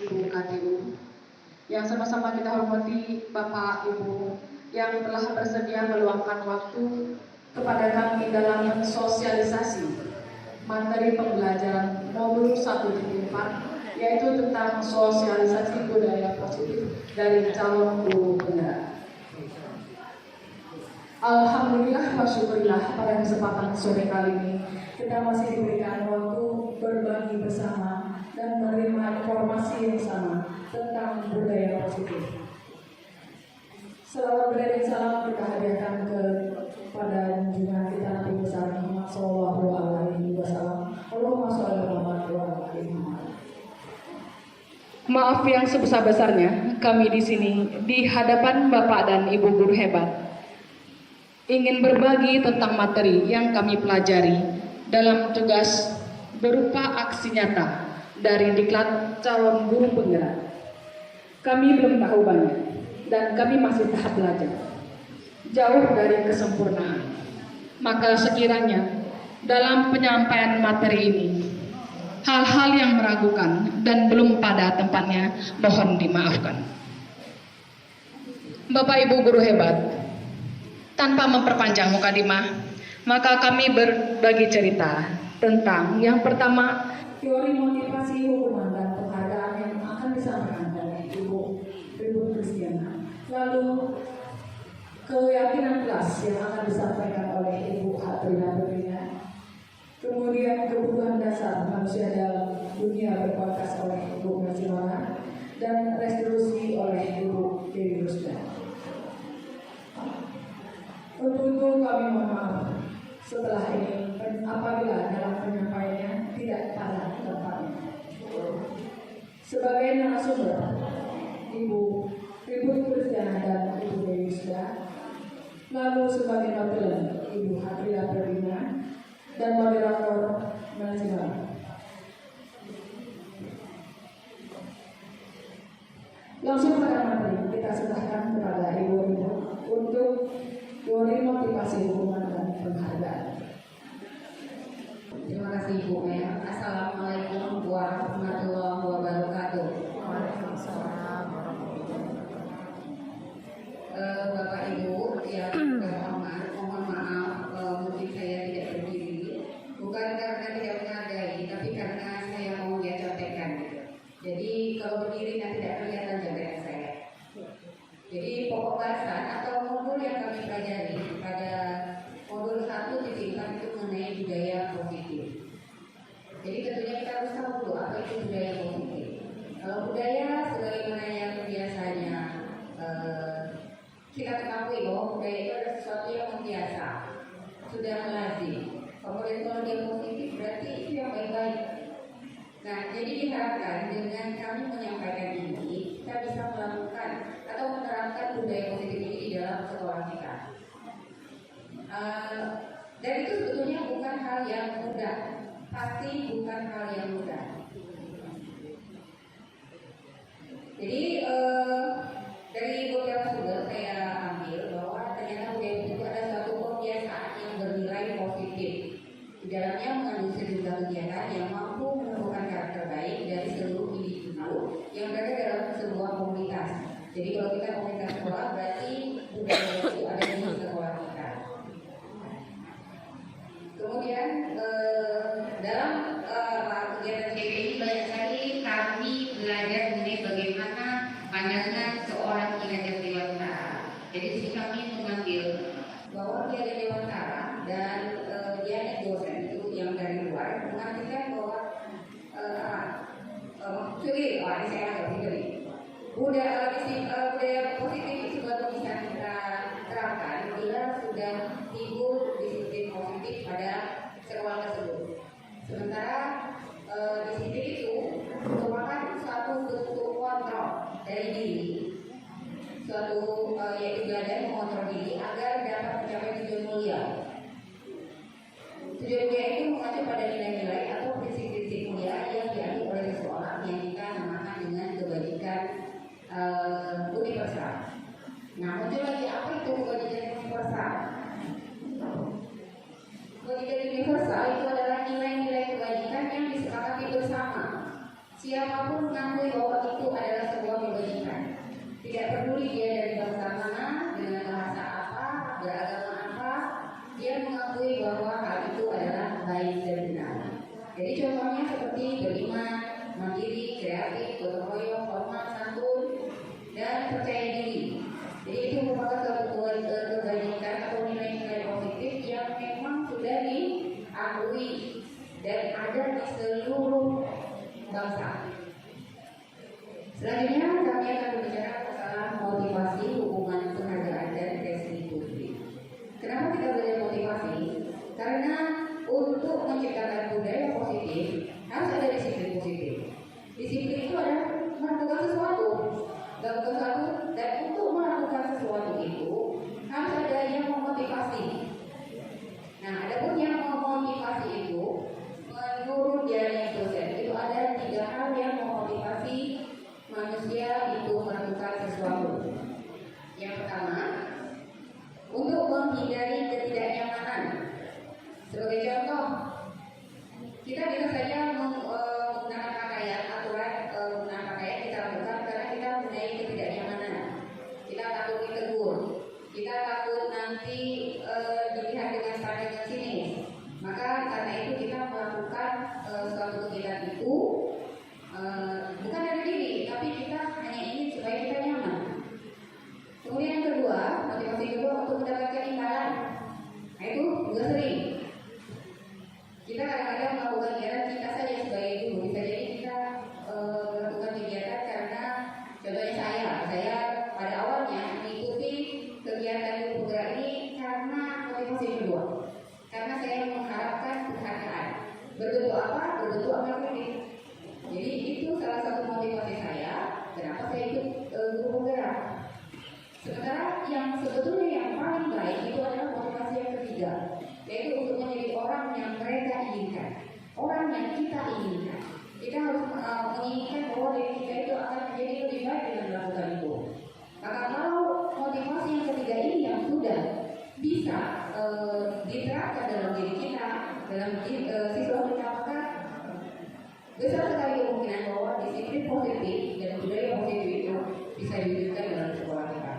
Ibu KTU, yang sama-sama kita hormati Bapak Ibu yang telah bersedia meluangkan waktu kepada kami dalam mensosialisasi materi pembelajaran modul 1.4, yaitu tentang sosialisasi budaya positif dari calon guru penggerak. Alhamdulillah wa syukurillah, pada kesempatan sore kali ini kita masih diberikan waktu berbagi bersama dan menerima informasi yang sama tentang budaya positif. Selawat beriring salam kita hadiahkan kepada junjungan kita Nabi besar Muhammad Sallallahu Alaihi Wasallam. Allahumma sholli ala Muhammad wa ala ali Muhammad. Maaf yang sebesar-besarnya, kami di sini di hadapan Bapak dan Ibu guru hebat ingin berbagi tentang materi yang kami pelajari dalam tugas berupa aksi nyata dari Diklat Calon Guru Penggerak. Kami belum tahu banyak dan kami masih tahap belajar, jauh dari kesempurnaan. Maka sekiranya dalam penyampaian materi ini hal-hal yang meragukan dan belum pada tempatnya mohon dimaafkan. Bapak Ibu guru hebat, tanpa memperpanjang mukadimah, maka kami berbagi cerita tentang yang pertama, teori motivasi hukuman dan penghargaan yang akan disampaikan oleh Ibu Kristiana. Lalu keyakinan kelas yang akan disampaikan oleh Ibu Hatrina Berlina. Kemudian kebutuhan dasar manusia dalam dunia berkualitas oleh Ibu Nasional dan restitusi oleh Ibu Dewi Rusda. Untuk itu kami mohon maaf setelah ini apabila dalam penyampaiannya tidak pada tempatnya. Sebagai narasumber Ibu Kristiana dan Ibu Dewi Rusda, lalu sebagai moderator Ibu Hatrina Berlina dan moderator manajemen. Langsung pada materi kita serahkan kepada Ibu untuk teori motivasi hukuman dan penghargaan. Terima kasih Ibu Mel. Assalamualaikum warahmatullahi wabarakatuh. Waalaikumsalam. Bapak Ibu yang terhormat, mohon maaf mungkin saya tidak berdiri, bukan karena tidak menghargai, tapi karena saya mau dia contekan. Jadi kalau berdiri nanti tidak kelihatan contekan saya. Jadi pokok bahasan atau modul yang kami pelajari pada modul 1.4 itu mengenai budaya positif. Jadi tentunya kita harus tahu dulu apa itu budaya positif. Kalau budaya sebagaimana yang biasanya kita ketahui bahwa budaya itu adalah sesuatu yang biasa, sudah lazim. Kemudian kalau dia positif berarti itu yang baik-baik. Nah, jadi diharapkan dengan kami menyampaikan ini, kita bisa melakukan atau menerapkan budaya positif ini di dalam sekolah kita. Dan itu sebetulnya bukan hal yang mudah, pasti bukan hal yang mudah. Jadi dari beberapa sumber saya ambil bahwa ternyata budaya itu ada suatu kebiasaan yang bernilai positif. Di dalamnya mengandung sejumlah kegiatan yang mampu menumbuhkan karakter baik dari seluruh individu yang berada dalam sebuah komunitas. Jadi kalau kita komunitas sekolah berarti budaya itu ada di sekolah kita. Kemudian dalam kegiatan ini banyak sekali kami belajar mengenai bagaimana pandangan seorang Ki Hajar Dewantara. Jadi di sini kami mengambil bahwa Ki Hajar Dewantara dan dia dosen itu yang dari luar mengartikan bahwa ini saya agak pikir budaya positif itu baru bisa kita terapkan bila sudah timbul disiplin positif pada sekolah tersebut. Sementara disiplin itu merupakan suatu bentuk kontrol dari diri, suatu yaitu belajar mengontrol diri agar dapat mencapai tujuan mulia. Tujuan mulia itu mengacu pada nilai-nilai atau prinsip-prinsip mulia yang diambil oleh seseorang yang kita namakan dengan kebajikan mengakui bahwa itu adalah sebuah kebajikan. Tidak peduli dia dari bangsa mana, dengan bahasa apa, beragama apa, dia mengakui bahwa hal itu adalah baik dan benar. Jadi contohnya seperti beriman, mandiri, kreatif, gotong royong, hormat, santun, dan percaya diri. Jadi itu merupakan suatu kebajikan atau nilai-nilai positif yang memang sudah diakui dan ada di seluruh bangsa. Selanjutnya kami akan berbicara masalah motivasi, hubungan penghargaan dan restitusi. Kenapa kita belajar motivasi? Karena untuk menciptakan budaya positif harus ada disiplin positif. Disiplin itu adalah melakukan sesuatu, dan untuk melakukan sesuatu itu harus ada yang memotivasi. Nah, adapun yang memotivasi itu menurut Diana dosen itu ada 3 hal yang memotivasi manusia itu melakukan sesuatu. Yang pertama, untuk menghindari ketidaknyamanan. Sebagai contoh, kita bisa saja menggunakan pakaian, aturan menggunakan pakaian kita lakukan karena kita mempunyai ketidaknyamanan. Kita takut ditegur, kita takut nanti dilihat dengan pandangan sinis. Maka karena itu kita melakukan suatu kegiatan itu bukan dari diri, tapi kita hanya ingin supaya kita nyaman. Kemudian yang kedua, motivasi kedua untuk mendapatkan imbalan. Nah itu juga sering. Kita kadang-kadang melakukan kegiatan kita saja sebagai guru. Bisa jadi kita melakukan kegiatan karena contohnya saya pada awalnya mengikuti kegiatan guru bergerak ini karena motivasi kedua. Karena saya mengharapkan penghargaan. Berbentuk apa? Berbentuk amal kritik. Jadi itu salah satu motivasi saya. Kenapa saya ikut guru bergerak? Sementara yang sebetulnya yang paling baik itu adalah motivasi yang ketiga, yaitu untuk menjadi orang yang mereka inginkan, orang yang kita inginkan. Kita harus menginginkan bahwa diri kita itu akan menjadi lebih baik dengan melakukan itu. Maka kalau motivasi yang ketiga ini yang sudah bisa diterapkan dalam diri kita, dalam siswa kita, maka besar sekali kemungkinan bahwa disiplin positif dan budaya positif itu bisa diwujudkan dalam sekolah kita.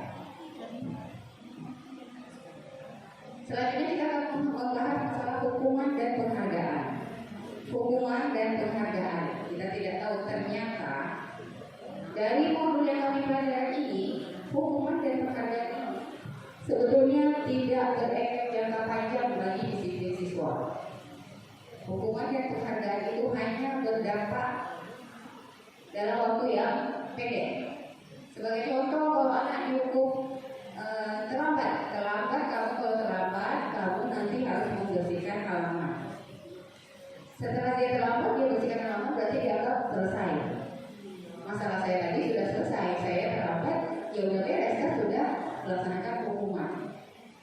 Selanjutnya kita akan membahas masalah hukuman dan penghargaan. Hukuman dan penghargaan. Kita tidak tahu ternyata dari modul yang kami pelajari ini, hukuman dan penghargaan ini sebetulnya tidak berefek jangka panjang bagi disiplin siswa. Hukuman dan penghargaan itu hanya berdampak dalam waktu yang pendek. Sebagai contoh, kalau anak dihukum terlambat, kamu kalau terlambat, kamu nanti harus membersihkan halaman. Setelah dia terlambat, dia bersihkan halaman berarti dianggap selesai. Masalah saya tadi sudah selesai, saya terlambat, ya udah beres kan, sudah melaksanakan hukuman.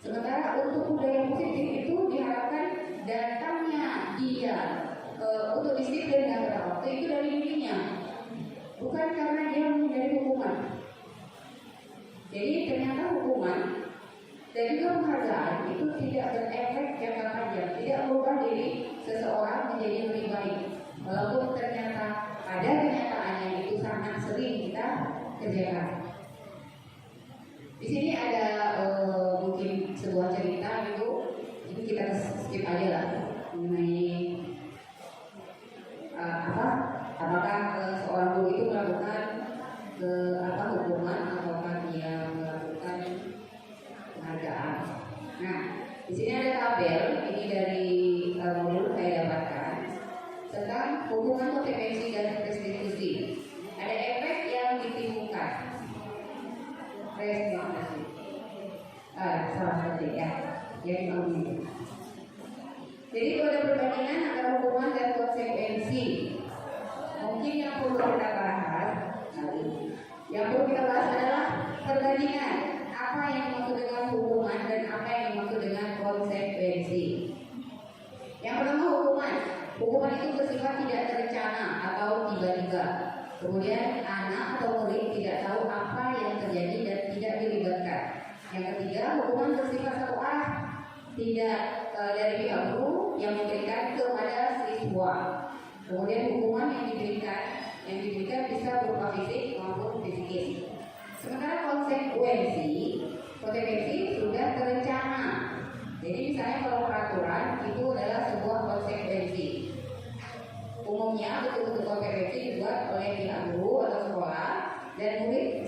Sementara untuk budaya positif itu diharapkan datangnya dia untuk disiplin dengan pada waktu itu dari dirinya, bukan karena dia menghindari hukuman. Jadi ternyata hukuman dan juga penghargaan itu tidak berefek jangka panjang, tidak merubah diri seseorang menjadi lebih baik. Walaupun ternyata pada kenyataannya itu sangat sering kita kerjakan. Di sini ada mungkin sebuah cerita itu, ini kita skip aja lah mengenai apakah seorang guru itu melakukan hukuman ataukah dia melakukan penghargaan. Nah, di sini ada tabel ini dari modul saya dapatkan tentang hukuman konsekuensi dan restitusi. Ada efek yang ditimbulkan. Restitusi. Salah satu ya, yang ini. Jadi kalau ada perbandingan antara hukuman dan konsekuensi, mungkin yang perlu kita bahas. Yang perlu kita bahas adalah perbandingan apa yang dimaksud dengan hukuman dan apa yang dimaksud dengan konsekuensi. Yang pertama hukuman. Hukuman itu bersifat tidak terencana atau tiba-tiba. Kemudian anak atau murid tidak tahu apa yang terjadi dan tidak dilibatkan. Yang ketiga, hukuman bersifat satu arah, tidak dari pihak guru yang memberikan kepada siswa. Kemudian hukuman yang diberikan yang diberikan bisa berupa fisik maupun psikis. Sementara konsekuensi sudah terencana. Jadi misalnya kalau peraturan itu adalah sebuah konsekuensi. Umumnya bentuk-bentuk konsekuensi dibuat oleh pihak guru atau sekolah dan murid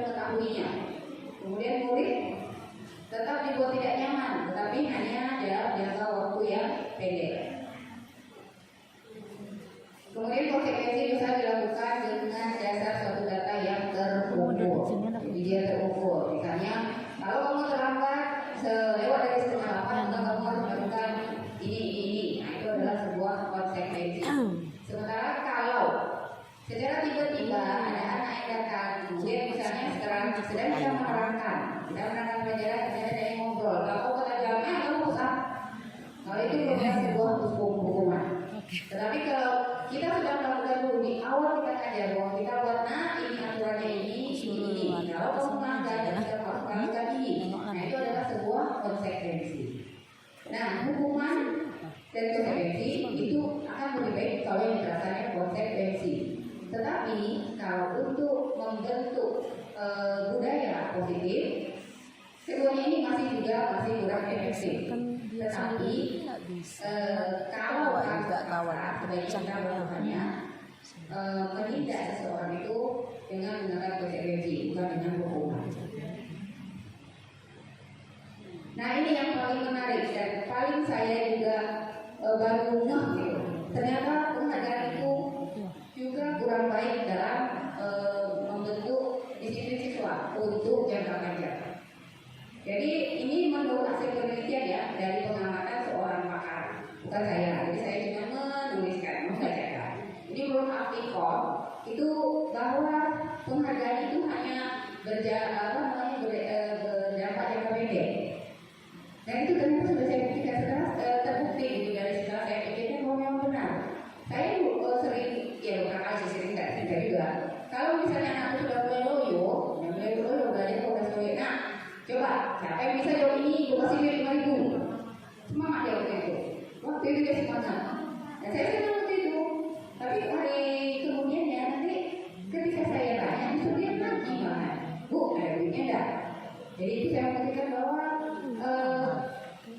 mengetahuinya. Kemudian murid tetap dibuat tidak nyaman, tetapi hanya dalam jangka waktu yang pendek. Kemudian konsekuensi bisa dilakukan dengan dasar suatu data yang terukur. Jadi dia terukur. Misalnya, kalau kamu terlambat lewat dari setengah 8, maka kamu harus melakukan ini. Nah, itu adalah sebuah konsekuensi. Sementara kalau secara tiba-tiba ada anak yang datang, kemudian misalnya sekarang sedang kita menerangkan pelajaran, kemudian ada yang ngobrol, kalau kata jawabnya kamu usah. Kalau itu bukan sebuah hukuman. Tetapi kalau kita sudah melakukan dulu di awal kita ajar bahwa kita buat ini aturannya ini. Kalau kamu melanggar kita harus melakukan ini. Nah, itu adalah sebuah konsekuensi. Nah, hukuman dan konsekuensi itu akan lebih baik kalau yang berdasarkan konsekuensi. Tetapi kalau untuk membentuk budaya positif, keduanya ini masih kurang efektif. Tetapi kalau agak kawan sebaiknya melakukannya menindak seseorang itu dengan menggunakan konsekuensi, bukan dengan hukuman. Nah, ini yang paling menarik dan paling saya juga baru ngeh gitu. Ternyata penghargaan itu juga kurang baik dalam membentuk disiplin siswa untuk jangka panjang. Jadi ini menurut hasil penelitian ya dari pengamatan seorang pakar, bukan saya. Jadi saya cuma menuliskan, membacakan. Ini menurut Apikon itu bahwa penghargaan itu hanya berdampak jangka pendek. Dan itu ternyata sudah saya buktikan setelah terbukti gitu dari setelah saya pikirkan bahwa memang benar. Saya sering sering tidak juga. Kalau misalnya anak sudah mulai loyo belajar udah loyo. Nah, coba siapa yang bisa jawab ini? Gue kasih duit 5.000. Semangat dia waktu itu. Waktu itu dia semangat. Dan saya senang waktu itu. Tapi hari kemudian ya nanti ketika saya tanya, justru dia lagi banget. Bu, ada duitnya enggak? Jadi itu saya mengatakan bahwa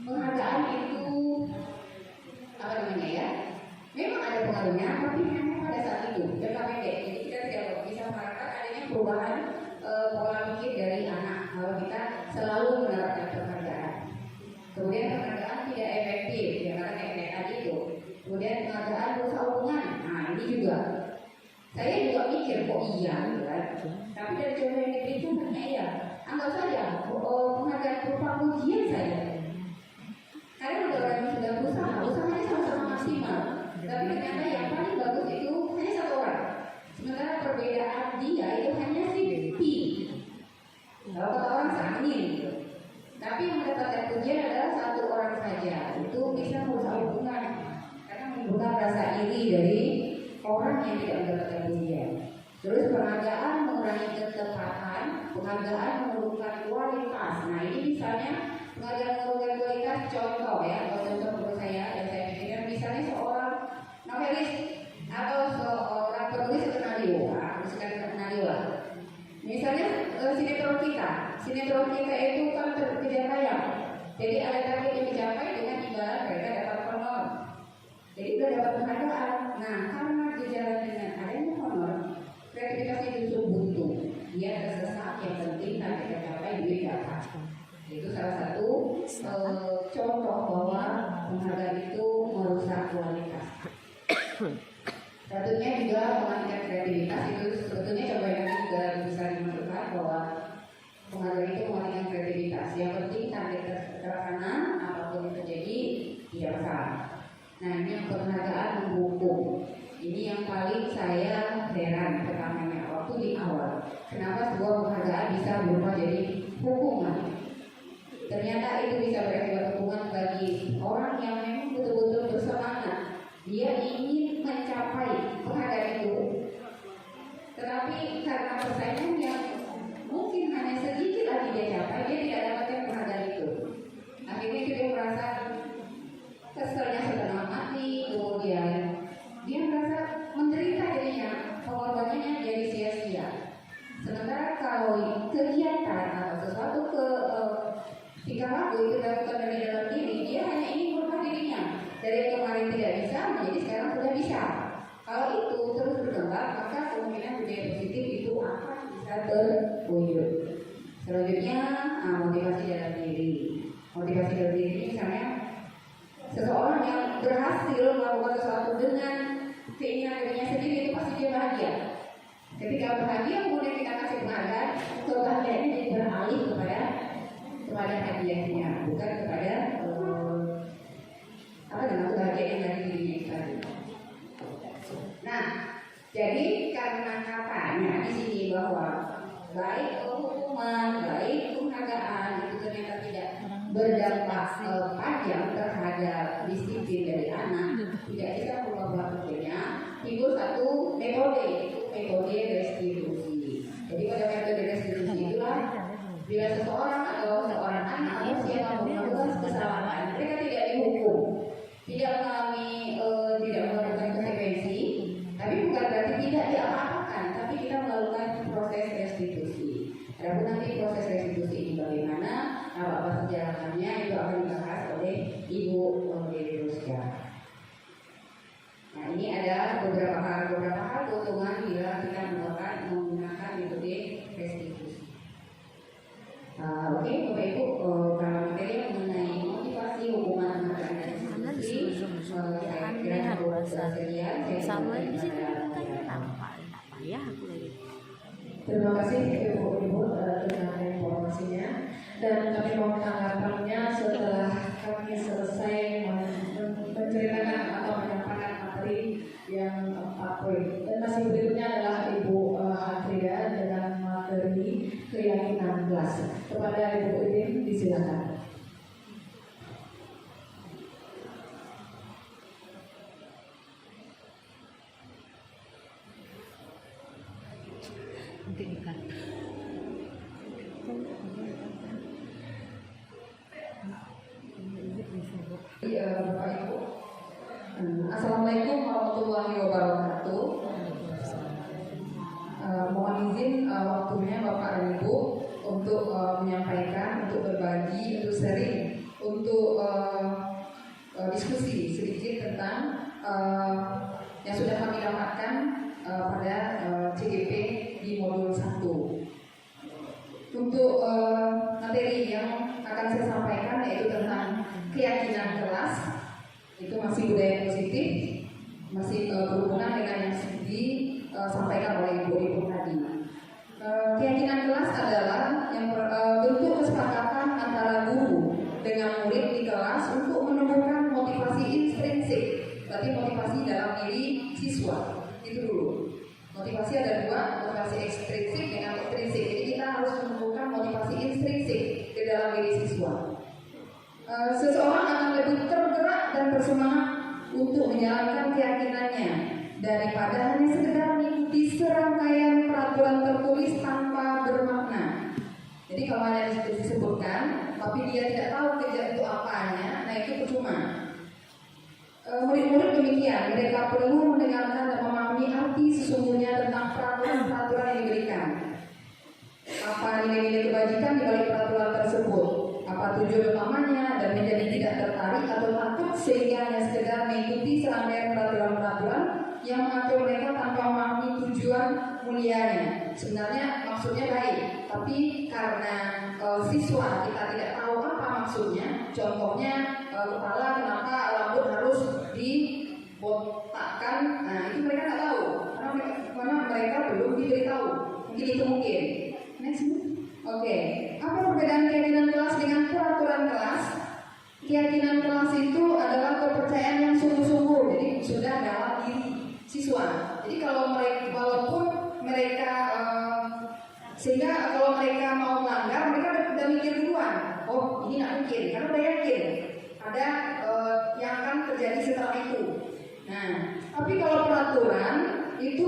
penghargaan itu memang ada pengaruhnya, tapi hanya pada saat itu jangka pendek. Jadi kita tidak bisa mengharapkan adanya perubahan pola pikir dari anak kalau kita selalu menerapkan penghargaan. Kemudian penghargaan tidak efektif, ya karena kayak tadi itu. Kemudian penghargaan berusaha hubungan. Nah, ini juga saya juga mikir kok iya gitu kan. Tapi dari contoh yang diberikan ternyata iya. Anggap saja penghargaan berupa pujian saja. Karena ada orang yang sudah berusaha, usahanya sama-sama maksimal. Tapi ternyata yang paling bagus itu hanya satu orang. Sementara perbedaan dia itu hanya si kalau kata orang seangin gitu. Tapi yang mendapatkan pujian adalah satu orang saja. Itu bisa merusak hubungan karena menimbulkan rasa iri dari orang yang tidak mendapatkan pujian. Terus penghargaan mengurangi ketepatan, penghargaan menurunkan kualitas. Nah, ini misalnya penghargaan menurunkan kualitas contoh ya. Kalau contoh menurut saya yang saya pikirkan misalnya seorang novelis atau seorang penulis skenario, lah. Misalnya sinetron kita itu kan terkejar tayang. Jadi ada target yang dicapai dengan ibarat mereka dapat honor. Jadi sudah dapat penghargaan. Nah, karena berjalan dengan adanya honor, kreativitasnya justru buntu. Dia tersesat, yang penting target tercapai duit dapat. Itu salah satu contoh bahwa penghargaan itu merusak kualitas. Satunya juga mematikan kreativitas. Itu sebetulnya coba yang juga bisa dimasukkan bahwa penghargaan itu mematikan kreativitas. Yang penting target terlaksana, apapun yang terjadi tidak masalah. Nah, ini yang penghargaan menghukum. Ini yang paling saya heran pertamanya waktu di awal. Kenapa sebuah penghargaan bisa berubah jadi hukuman? Ternyata itu bisa berakibat hukuman bagi orang yang memang betul-betul bersemangat. Dia ingin mencapai penghargaan itu, tetapi karena persaingan yang mungkin hanya sedikit lagi dia capai, dia tidak dapatkan penghargaan itu. Akhirnya dia merasa keselnya setengah mati, kemudian dia merasa menderita. terwujud. Selanjutnya motivasi dalam diri. Motivasi dalam diri ini misalnya seseorang yang berhasil melakukan sesuatu dengan keinginan dirinya sendiri itu pasti dia bahagia. Ketika bahagia kemudian kita kasih penghargaan, kebahagiaan ini beralih kepada hadiahnya, bukan kepada kebahagiaan dari dirinya sendiri. Nah, jadi karena katanya di sini bahwa baik hukuman, baik penghargaan itu ternyata tidak berdampak panjang terhadap disiplin dari anak, tidak bisa merubah bentuknya. Timbul satu metode, yaitu metode restitusi. Jadi pada metode restitusi itulah bila seseorang atau seorang anak atau siapa melakukan kesalahan, mereka tidak dihukum, tidak melakukan konsekuensi, tapi bukan berarti tidak diapa-apakan, tapi kita melakukan proses restitusi. Adapun nanti proses restitusi ini bagaimana, apa perjalanannya itu akan dibahas oleh Ibu Dewi Rusya. Nah, ini ada beberapa hal keuntungan bila kita menggunakan metode restitusi. Oke, Bapak Ibu, kalau materi mengenai motivasi hukuman dan restitusi, saya kira cukup sekian. Sama di sini katanya nampak ya aku lagi. Terima kasih Ibu-Ibu dengan informasinya, dan kami mau tanggapannya setelah kami selesai menceritakan atau menyampaikan materi yang 4 poin. Dan masih berikutnya adalah Ibu Hatrida dengan materi keyakinan kelas. Kepada Ibu Idin disilakan. Bapak Ibu, Assalamualaikum warahmatullahi wabarakatuh. Mohon izin waktunya Bapak dan Ibu untuk menyampaikan, untuk berbagi, untuk sharing, untuk diskusi sedikit tentang yang sudah kami dapatkan pada CGP di modul 1. Untuk materi yang akan saya sampaikan yaitu tentang keyakinan kelas, itu masih budaya positif, masih berhubungan dengan yang disampaikan oleh Ibu tadi. Keyakinan kelas adalah yang bentuk kesepakatan antara guru dengan murid di kelas untuk menumbuhkan motivasi intrinsik, berarti motivasi dalam diri siswa. Itu dulu. Motivasi ada dua, motivasi ekstrinsik dengan ekstrinsik. Jadi kita harus menumbuhkan motivasi intrinsik di dalam diri siswa. Seseorang akan lebih tergerak dan bersemangat untuk menjalankan keyakinannya daripada hanya sekedar mengikuti serangkaian peraturan tertulis tanpa bermakna. Jadi kalau hanya disebutkan, tapi dia tidak tahu kerja itu apanya, nah itu percuma. Murid-murid demikian, mereka perlu mendengarkan dan memahami arti sesungguhnya tentang peraturan-peraturan yang diberikan. Apa nilai-nilai kebajikan di balik peraturan tersebut? Apa tujuan utamanya, dan menjadi tidak tertarik atau takut sehingga hanya sekedar mengikuti serangkaian peraturan-peraturan yang mengatur mereka tanpa memahami tujuan mulianya. Sebenarnya maksudnya baik, tapi karena siswa kita tidak tahu apa maksudnya. Contohnya kepala kenapa rambut harus dibotakkan, nah itu mereka nggak tahu karena mereka belum diberitahu. Mungkin itu mungkin. Next. Oke, apa perbedaan keyakinan kelas dengan peraturan kelas? Keyakinan kelas itu adalah kepercayaan yang sungguh-sungguh, jadi sudah dalam diri siswa. Jadi kalau mereka, walaupun mereka sehingga kalau mereka mau melanggar, mereka udah mikir duluan. Oh, ini nggak mungkin, karena udah yakin ada yang akan terjadi setelah itu. Nah, tapi kalau peraturan itu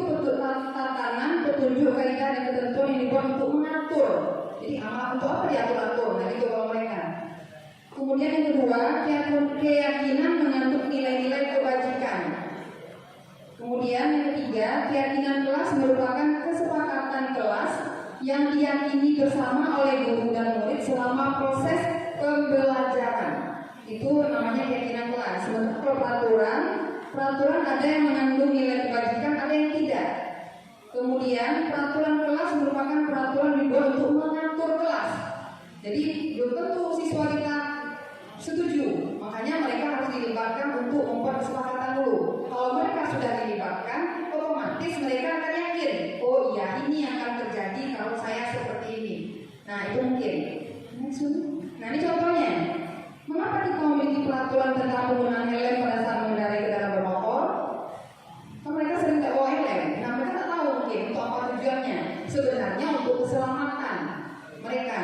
tatanan, petunjuk, kaidah dan ketentuan yang dibuat untuk mengatur. Jadi untuk apa diatur-atur? Nah itu kalau mereka. Kemudian yang kedua, keyakinan mengandung nilai-nilai kebajikan. Kemudian yang ketiga, keyakinan kelas merupakan kesepakatan kelas yang diyakini bersama oleh guru dan murid selama proses pembelajaran. Itu namanya keyakinan kelas. Sementara peraturan ada yang mengandung nilai kebajikan, ada yang tidak. Kemudian peraturan kelas merupakan peraturan Jadi belum tentu siswa kita setuju, makanya mereka harus dilibatkan untuk membuat kesepakatan dulu. Kalau mereka sudah dilibatkan, otomatis mereka akan yakin, oh iya ini yang akan terjadi kalau saya seperti ini. Nah itu mungkin. Nah ini contohnya, mengapa kita memiliki peraturan tentang penggunaan helm pada saat mengendarai kendaraan bermotor? Kan mereka sering tak bawa helm, nah mereka tak tahu mungkin untuk apa tujuannya. Sebenarnya untuk keselamatan mereka.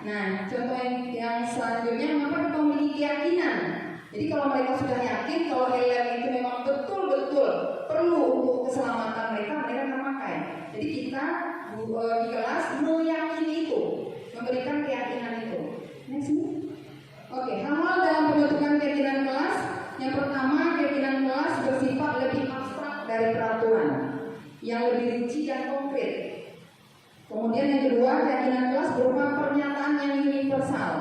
Nah, contoh yang selanjutnya, mengapa kita memiliki keyakinan? Jadi kalau mereka sudah yakin kalau helm itu memang betul-betul perlu untuk keselamatan mereka, mereka akan pakai. Jadi kita di kelas meyakini itu, memberikan keyakinan itu. Next. Oke, hal-hal dalam pembentukan keyakinan kelas. Yang pertama, keyakinan kelas bersifat lebih abstrak dari peraturan, yang lebih rinci dan konkret. Kemudian yang kedua, keyakinan kelas berupa pernyataan yang universal.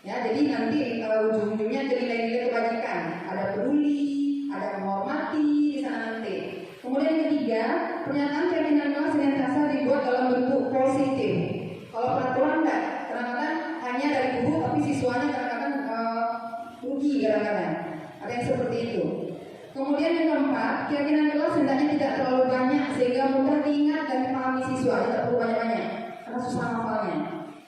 Ya, jadi nanti ujung-ujungnya jadi nilai-nilai kebajikan. Ada peduli, ada menghormati di sana nanti. Kemudian yang ketiga, pernyataan keyakinan kelas senantiasa dibuat dalam bentuk positif. Kalau peraturan enggak, kadang-kadang hanya dari guru tapi siswanya kadang-kadang rugi kadang-kadang. Ada yang seperti itu. Kemudian yang keempat, keyakinan kelas hendaknya tidak terlalu banyak sehingga mudah diingat dan dipahami siswa, tidak perlu banyak-banyak karena susah hafalnya.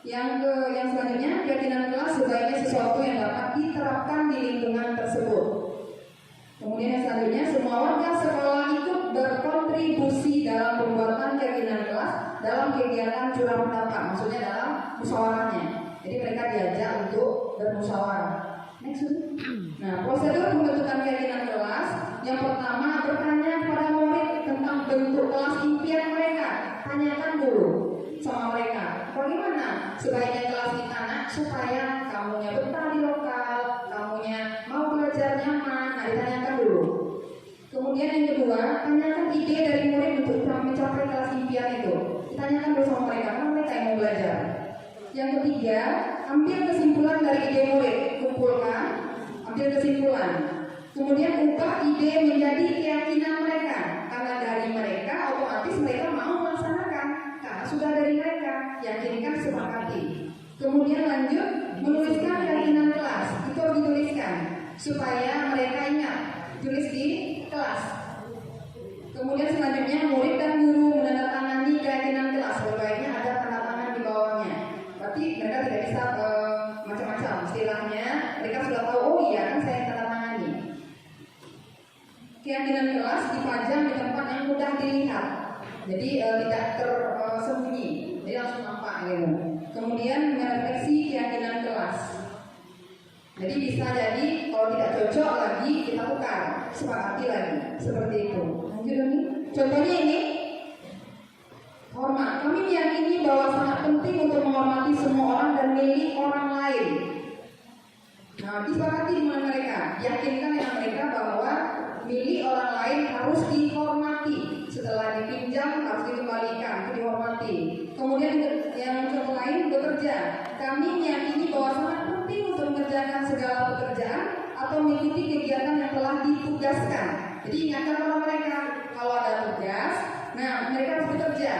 Yang selanjutnya, keyakinan kelas sebaiknya sesuatu yang dapat diterapkan di lingkungan tersebut. Kemudian yang selanjutnya, semua warga sekolah ikut berkontribusi dalam pembuatan keyakinan kelas dalam kegiatan curah pendapat, maksudnya dalam musyawarahnya. Jadi mereka diajak untuk bermusyawarah. Next. Nah, prosedur pembentukan keyakinan kelas. Yang pertama, bertanya kepada murid tentang bentuk kelas impian mereka. Tanyakan dulu sama mereka, bagaimana sebaiknya kelas kita nak supaya kamunya betah di lokal, kamunya mau belajar nyaman. Nah, ditanyakan dulu. Kemudian yang kedua, tanyakan ide dari murid untuk mencapai kelas impian itu. Ditanyakan dulu sama mereka, karena mereka yang mau belajar. Yang ketiga, ambil kesimpulan dari ide murid, kumpulkan, ambil kesimpulan. Kemudian ubah ide menjadi keyakinan mereka, karena dari mereka otomatis mereka mau melaksanakan, karena sudah dari mereka, yakinkan, sepakati. Kemudian lanjut, menuliskan keyakinan kelas, itu harus dituliskan, supaya mereka ingat, tulis di kelas. Kemudian selanjutnya, murid dan guru menandatangani keyakinan kelas, sebaiknya ada tanda tangan di bawahnya. Berarti mereka tidak bisa macam-macam istilahnya, mereka sudah tahu, oh iya kan saya tanda tangani. Keyakinan kelas dipajang di tempat yang mudah dilihat, jadi tidak tersembunyi, jadi langsung nampak gitu. Kemudian merefleksi keyakinan kelas. Jadi bisa jadi kalau tidak cocok lagi kita tukar, sepakati lagi, seperti itu. Lanjut nih, contohnya ini. Hormat. Kami meyakini bahwa sangat penting untuk menghormati semua orang dan milik orang lain. Nah, disepakati dengan mereka, yakinkan dengan mereka bahwa milik orang lain harus dihormati. Setelah dipinjam harus dikembalikan, dihormati. Kemudian yang lain bekerja. Kami meyakini bahwa sangat penting untuk mengerjakan segala pekerjaan atau mengikuti kegiatan yang telah ditugaskan. Jadi ingatkan kepada mereka kalau ada tugas, nah mereka harus bekerja.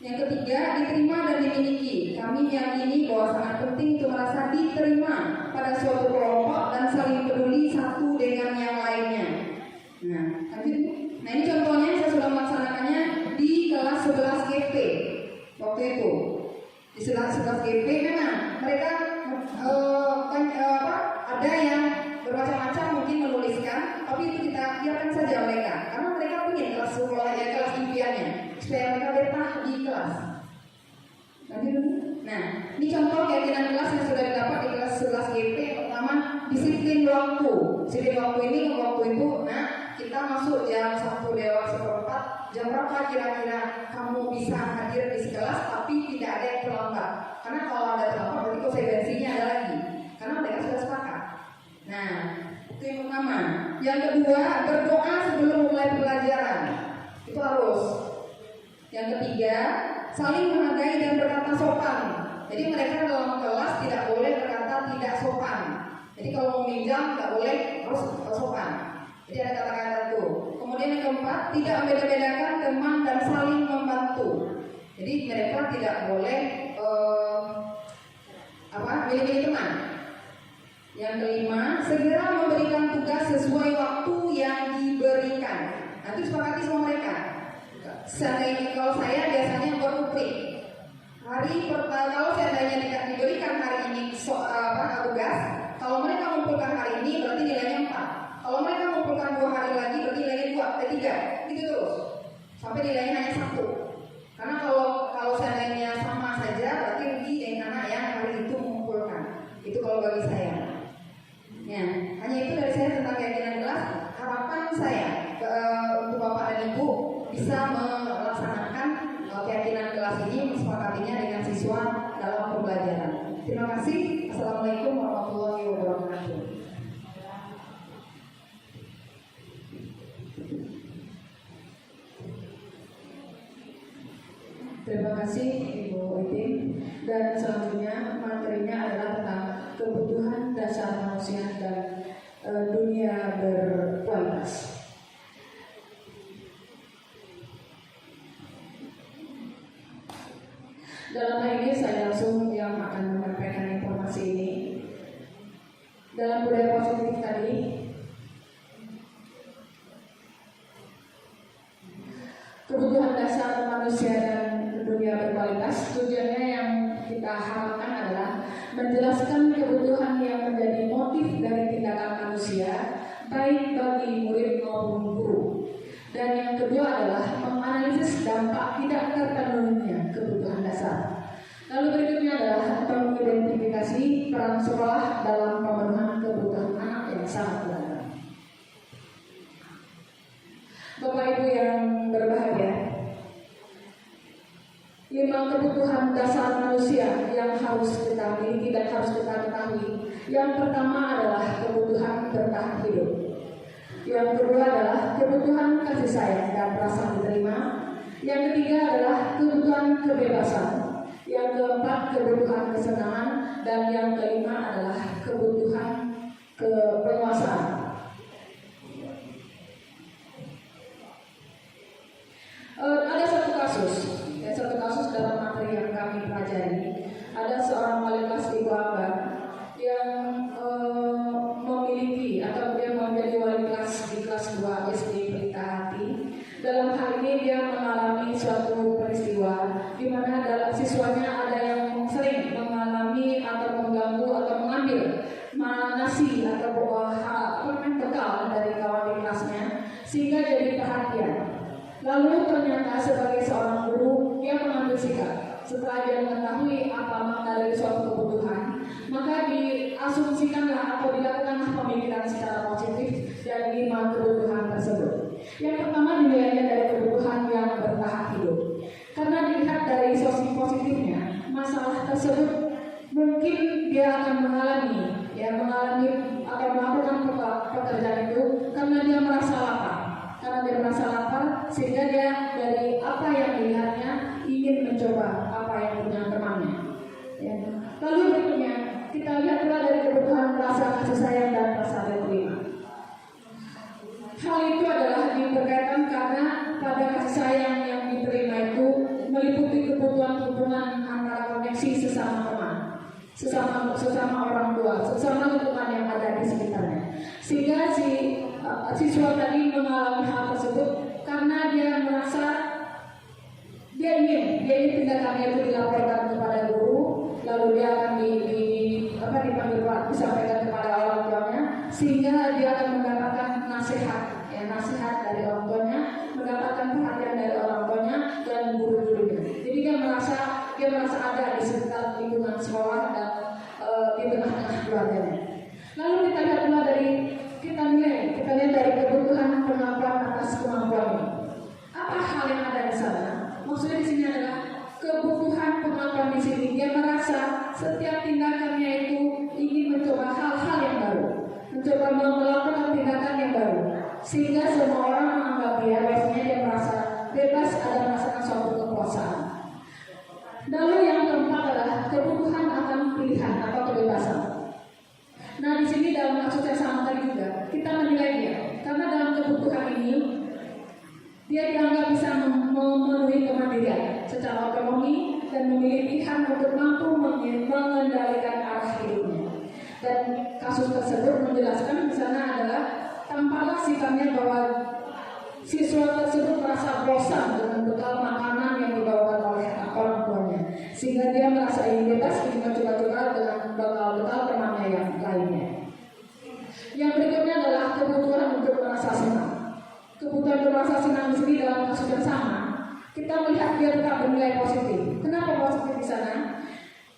Yang ketiga, diterima dan dimiliki. Kami meyakini bahwa sangat penting untuk merasa diterima pada suatu kelompok dan saling peduli satu dengan yang lainnya. Nah, ini contohnya saya sudah melaksanakannya di kelas 11 GP waktu itu. Di kelas 11 GP memang mereka ada yang bermacam-macam mungkin menuliskan, tapi itu kita biarkan saja mereka, karena mereka ingin kelas sekolah ya, kelas impiannya, supaya mereka betah di kelas. Nah, ini contoh keyakinan kelas yang sudah didapat di kelas 11 GP. Pertama, disiplin waktu. Disiplin waktu ini waktu itu, nah kita masuk jam 1 lewat 1/4. Jam berapa kira-kira kamu bisa hadir di kelas tapi tidak ada yang terlambat? Karena kalau ada terlambat berarti konsekuensinya ada lagi. Karena mereka sudah sepakat. Nah, itu yang pertama. Yang kedua, berdoa sebelum mulai pelajaran. Itu harus. Yang ketiga, saling menghargai dan berkata sopan. Jadi mereka dalam kelas tidak boleh berkata tidak sopan. Jadi kalau mau minjam tidak boleh, harus sopan. Jadi ada kata-kata itu. Kemudian yang keempat, tidak membeda-bedakan teman dan saling membantu. Jadi mereka tidak boleh milih-milih teman. Yang kelima, segera memberikan tugas sesuai waktu yang diberikan. Nanti sepakati sama mereka. Kalau saya biasanya beruplik. Kalau seandainya diberikan hari ini tugas, kalau mereka mengumpulkan hari ini berarti nilainya 4. Kalau mereka mengumpulkan 2 hari lagi berarti nilainya 3, gitu terus sampai nilainya hanya 1. Karena kalau seandainya sama saja berarti rugi dengan anak yang hari itu mengumpulkan. Itu kalau bagi saya. Ya, hanya itu dari saya tentang keyakinan kelas. Harapan saya untuk Bapak dan Ibu bisa melaksanakan keyakinan kelas ini, mensepakatinya dengan siswa dalam pembelajaran. Terima kasih. Assalamualaikum warahmatullahi wabarakatuh. Terima kasih Ibu Itin. Dan selanjutnya materinya adalah tentang kebutuhan dasar manusia dan dunia berkualitas. Dalam hal ini saya langsung yang akan menyampaikan informasi ini. Dalam budaya positif tadi, kebutuhan dasar manusia dan dunia berkualitas, tujuannya yang kita harapkan adalah menjelaskan kebutuhan yang menjadi motif dari tindakan manusia, baik bagi murid maupun guru. Dan yang kedua adalah menganalisis dampak tidak terpenuhinya kebutuhan dasar. Lalu berikutnya adalah mengidentifikasi peran sekolah dalam pemenuhan kebutuhan anak yang sangat beragam. Bapak Ibu yang berbahagia, 5 kebutuhan dasar manusia yang harus kita miliki dan harus kita ketahui. Yang pertama adalah kebutuhan bertahan hidup. Yang kedua adalah kebutuhan kasih sayang dan rasa diterima. Yang ketiga adalah kebutuhan kebebasan. Yang keempat kebutuhan kesenangan. Dan yang kelima adalah kebutuhan penguasaan. Ada satu kasus dalam materi yang kami pelajari. Ada seorang wali kelas di Kuala yang memiliki atau dia menjadi wali kelas di kelas 2 SD Pelita Hati. Dalam hal ini dia mengalami suatu peristiwa di mana dalam siswanya ada yang sering mengalami atau mengganggu atau mengambil nasi atau bekal dari kawan di kelasnya sehingga jadi perhatian. Lalu ternyata sebagai seorang guru dia mengambil sikap. Setelah dia mengetahui apa makna dari suatu kebutuhan, maka diasumsikanlah atau dilakukanlah pemikiran secara positif dari 5 kebutuhan tersebut. Yang pertama dinilainya dari kebutuhan yang bertahan hidup. Karena dilihat dari sisi positifnya, masalah tersebut mungkin dia akan mengalami atau melakukan pekerjaan itu karena dia merasa lapar. Karena dia merasa lapar, sehingga dia dari apa yang dilihatnya ingin mencoba apa yang punya temannya. Ya. Lalu berikutnya kita lihat pula dari kebutuhan rasa kasih sayang dan rasa diterima. Hal itu adalah diberkaitkan karena pada kasih sayang yang diterima itu meliputi kebutuhan hubungan antara koneksi sesama teman, sesama orang tua, sesama lingkungan yang ada di sekitarnya. Sehingga siswa tadi mengalami hal tersebut karena dia merasa dia ingin tindakannya itu dilaporkan kepada guru, lalu dia akan dipanggil Pak, disampaikan kepada orang tuanya, sehingga dia akan mendapatkan nasihat dari orang tuanya, mendapatkan perhatian dari orang tuanya dan guru-gurunya. Jadi dia merasa ada di sekitar lingkungan sekolah dan di tengah-tengah keluarganya. Lalu kita lihat pula kita lihat dari kebutuhan pengakuan atas kemampuannya. Apa hal yang ada di sana? Maksudnya di sini adalah kebutuhan pengakuan di sini. Dia merasa setiap tindakannya itu ingin mencoba hal-hal yang baru, mencoba melakukan tindakan yang baru, sehingga semua orang menganggap biasanya dia merasa bebas ada merasakan suatu kepuasan. Lalu yang keempat adalah kebutuhan akan pilihan atau kebebasan. Nah di sini dalam kasus yang sama tadi juga kita menilai dia karena dalam kebutuhan ini dia dianggap bisa memenuhi kemandirian secara otonomi dan memilih pilihan untuk mampu mengendalikan arah hidupnya. Dan kasus tersebut menjelaskan di sana adalah tampaklah sikapnya bahwa siswa tersebut merasa bosan dengan bekal makanan yang dibawakan oleh orang tuanya, sehingga dia merasa ingin bebas ingin mencoba-coba dengan bekal-bekal temannya yang lainnya. Yang berikutnya adalah kebutuhan untuk merasa senang. Kebutuhan untuk merasa senang di sini dalam kasus yang sama, kita melihat dia tetap bernilai positif. Kenapa positif di sana?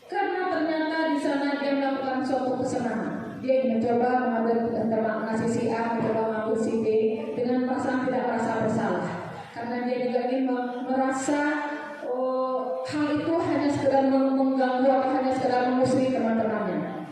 Karena ternyata di sana dia melakukan suatu kesenangan. Dia ingin mencoba mengambil nasi si A, mencoba mengambil si B dengan perasaan tidak merasa bersalah. Karena dia juga ingin merasa hal itu hanya sekedar mengganggu atau hanya sekedar mengusir teman-temannya.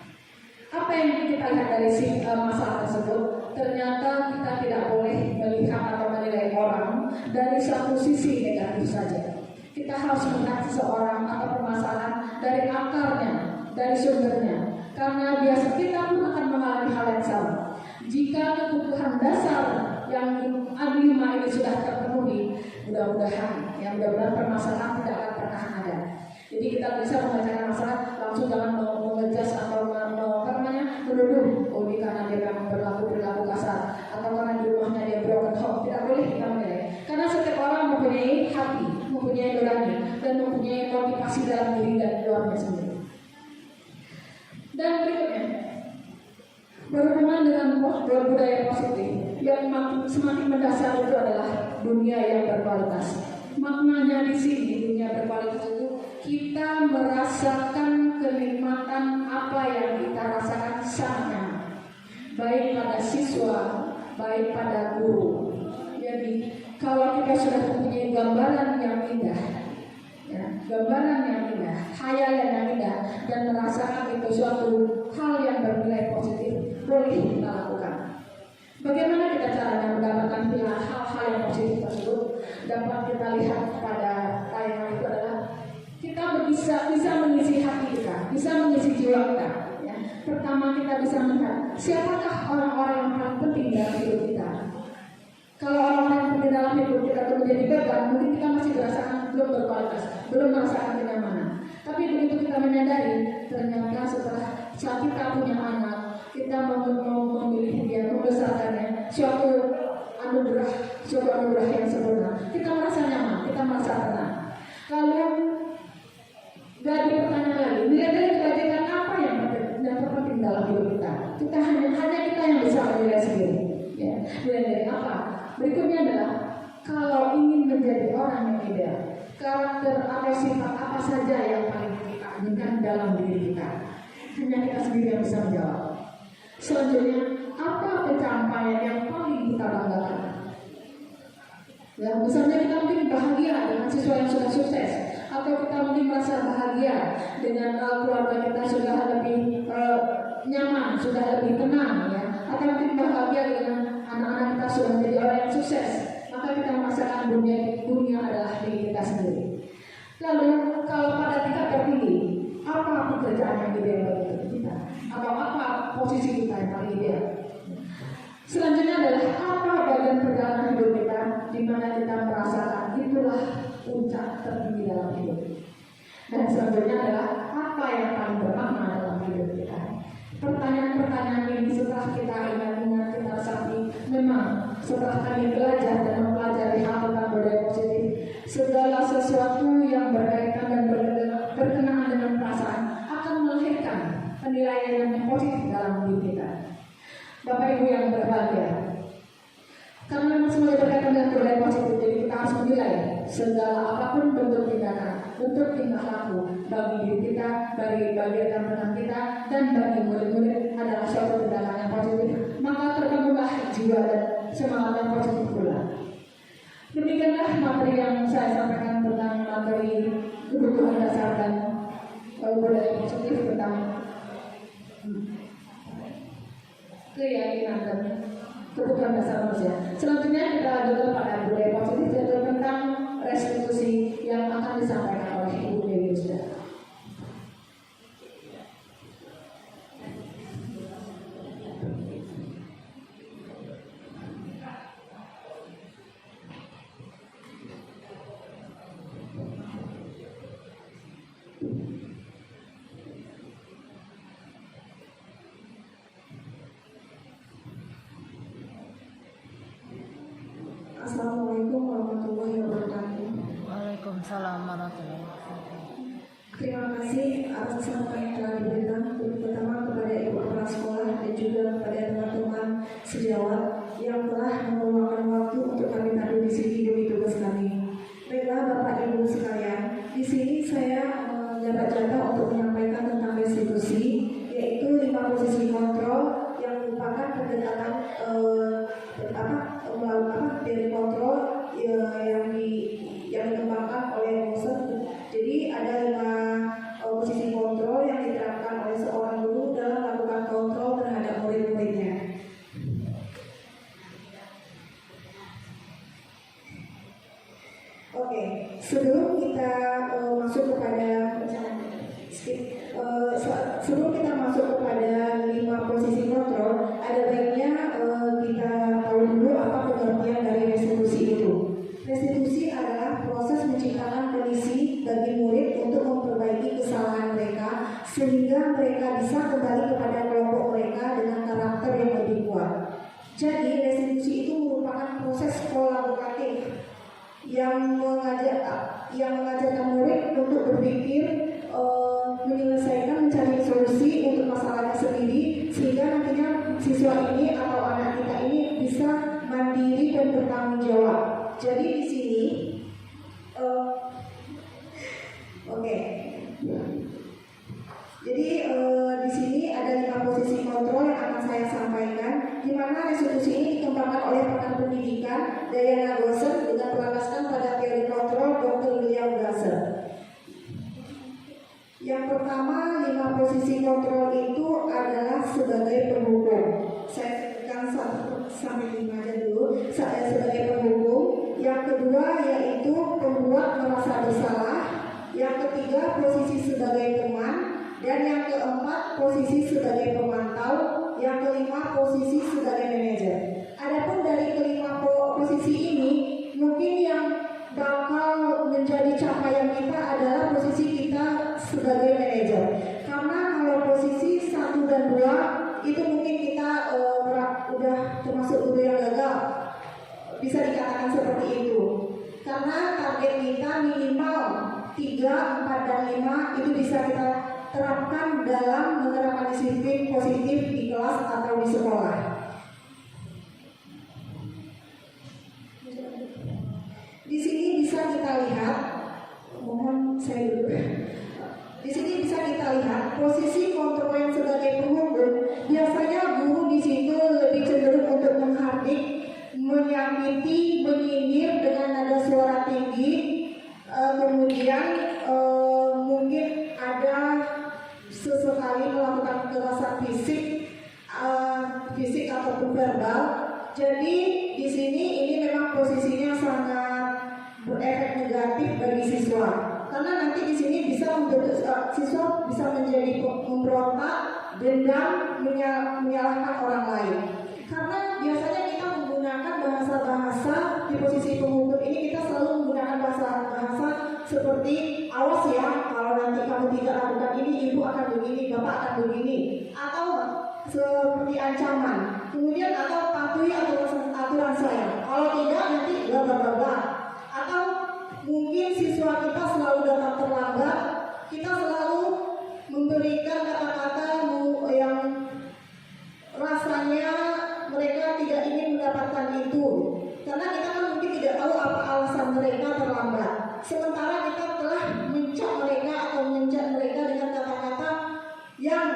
Apa yang kita lihat dari masalah tersebut? Ternyata kita tidak boleh melihat atau menilai orang dari satu sisi negatif saja. Kita harus melihat seseorang atau permasalahan dari akarnya, dari sumbernya. Karena biasa kita pun akan mengalami hal yang sama. Jika kebutuhan dasar yang 5 ini sudah terpenuhi, mudah-mudahan permasalahan tidak akan pernah ada. Jadi kita bisa memecahkan masalah langsung, jangan mengejas atau menuduh ini karena dia memang berlaku kasar atau karena di rumahnya dia broken home. Tidak boleh kita menilai. Karena setiap orang mempunyai hati, mempunyai nurani, dan mempunyai motivasi dalam diri dan luarnya sendiri. Dan berikutnya, berhubungan dengan budaya positif yang semakin mendasar itu adalah dunia yang berkualitas. Maknanya di sini dunia berkualitas itu kita merasakan kenikmatan apa yang kita rasakan sangat, baik pada siswa, baik pada guru. Jadi kalau kita sudah mempunyai gambaran yang indah, gambaran yang indah, khayalan yang indah, dan merasakan itu suatu hal yang bernilai positif, boleh kita lakukan. Bagaimana kita caranya mendapatkan hal-hal yang positif tersebut? Dapat kita lihat pada tayangan itu adalah kita bisa mengisi hati kita, bisa mengisi jiwa kita. Ya. Pertama kita bisa melihat siapakah orang-orang yang paling penting dalam hidup kita. Kalau orang-orang yang penting dalam hidup kita itu menjadi beban, mungkin kita masih merasakan belum berkualitas, belum merasakan kenyamanan. Tapi begitu kita menyadari, ternyata setelah saat kita punya anak, kita memilih dia, membesarkannya, suatu anugerah yang sempurna. Kita merasa nyaman, kita merasa tenang. Lalu dari pertanyaan lagi, dari kebajikan apa yang terpenting dalam hidup kita? Kita hanya kita yang bisa menilai sendiri. Ya, dari apa? Berikutnya adalah kalau ingin menjadi orang yang ideal, karakter atau sifat apa saja yang paling kita inginkan dalam diri kita? Hanya kita sendiri yang bisa menjawab. Selanjutnya, apa pencapaian yang paling kita banggakan? Ya, misalnya kita mungkin bahagia dengan siswa yang sudah sukses, atau kita mungkin merasa bahagia dengan keluarga kita sudah lebih nyaman, sudah lebih tenang, ya. Atau mungkin bahagia dengan anak-anak kita sudah menjadi orang yang sukses, maka kita merasakan dunia adalah diri kita sendiri. Lalu kalau pada tingkat tertinggi, apa pekerjaan yang ideal bagi kita? Atau apa posisi kita yang paling ideal? Selanjutnya adalah apa bagian perjalanan hidup kita di mana kita merasakan itulah puncak tertinggi dalam hidup. Dan selanjutnya adalah apa yang paling bermakna dalam hidup kita. Pertanyaan-pertanyaan ini setelah kita ingat-ingat, kita resapi, memang setelah kami belajar dan mempelajari hal tentang budaya positif, segala sesuatu yang berkaitan dan berkenaan dengan perasaan akan melahirkan penilaian yang positif dalam diri kita. Bapak Ibu yang berbahagia, karena memang semuanya berkaitan dengan budaya positif, jadi kita harus menilai segala apapun bentuk tindakan, bentuk tingkah laku bagi diri kita, bagi rekan-rekan kita, dan bagi murid-murid adalah suatu tindakan yang positif. Maka terbangunlah jiwa dan semangat yang positif pula. Demikianlah materi yang saya sampaikan tentang materi kebutuhan dasar dan budaya positif tentang keyakinan dan kebutuhan dasar manusia. Selanjutnya kita lanjutkan pada budaya positif, yaitu tentang restitusi yang akan disampaikan oleh Ibu Dewi Yusda. Assalamualaikum warahmatullahi wabarakatuh. Waalaikumsalam warahmatullahi wabarakatuh. Terima kasih atas apa yang telah diberikan, terutama kepada ibu kepala sekolah dan juga kepada teman-teman sejawat yang telah meluangkan waktu untuk kami tampil di sini demi tugas kami. Baiklah Bapak Ibu sekalian, di sini saya mendapat jatah untuk menyampaikan tentang restitusi, yaitu 5 posisi kontrol yang merupakan pendekatan dari kontrol yang dikembangkan oleh Moser. Jadi ada 5 posisi kontrol yang diterapkan oleh seorang guru dalam melakukan kontrol terhadap murid-muridnya. Oke, sebelum kita masuk kepada sebelum kita masuk kepada 5 posisi kontrol, ada baiknya kita tahu dulu apa pengertian dari restitusi itu. Restitusi adalah proses menciptakan kondisi bagi murid untuk memperbaiki kesalahan mereka sehingga mereka bisa kembali kepada kelompok mereka dengan karakter yang lebih kuat. Jadi restitusi itu merupakan proses kolaboratif yang mengajarkan murid untuk berpikir, menyelesaikan, mencari solusi untuk masalahnya sendiri sehingga nantinya siswa ini atau anak kita ini bisa mandiri dan bertanggung jawab. Jadi di sini, di sini ada 5 posisi kontrol yang akan saya sampaikan, di mana restitusi ini dikembangkan oleh pakar pendidikan Diana Gosser dengan berlandaskan pada teori kontrol Dr. William Glasser. Yang pertama, 5 posisi kontrol itu adalah sebagai penghukum. Saya sebutkan 1-5 aja dulu. Saya sebagai penghukum. Yang kedua yaitu pembuat merasa bersalah. Yang ketiga posisi sebagai teman. Dan yang keempat posisi sebagai pemantau. Yang kelima posisi sebagai manajer. Adapun dari kelima posisi ini, mungkin yang bakal menjadi capaian kita adalah posisi kita sebagai manajer. Karena kalau posisi 1 dan 2 itu mungkin kita udah termasuk guru yang gagal, bisa dikatakan seperti itu. Karena target kita minimal 3, 4, dan 5 itu bisa kita terapkan dalam menerapkan disiplin positif di kelas atau di sekolah. Di sini bisa kita lihat, mohon saya dulu. Di sini bisa kita lihat posisi kontrol yang sebagai penghukum. Biasanya guru di situ lebih cenderung untuk menghardik, menyakiti, menyindir dengan nada suara tinggi. Kemudian mungkin ada sesekali melakukan kekerasan fisik ataupun verbal. Jadi di sini ini memang posisinya sangat berefek negatif bagi siswa. Karena nanti di sini bisa membentuk siswa bisa menjadi pemberontak, dendam, menyalahkan orang lain. Karena biasanya kita menggunakan bahasa-bahasa di posisi penghukum ini, kita selalu menggunakan bahasa-bahasa seperti awas ya, kalau nanti kamu tidak lakukan ini, ibu akan begini, bapak akan begini, atau seperti ancaman. Kemudian atau patuhi aturan saya, kalau tidak nanti bla bla bla bla. Atau mungkin siswa kita selalu datang terlambat, kita selalu memberikan kata-kata yang rasanya mereka tidak ingin mendapatkan itu. Karena kita kan mungkin tidak tahu apa alasan mereka terlambat. Sementara kita telah mencap mereka atau mencat mereka dengan kata-kata yang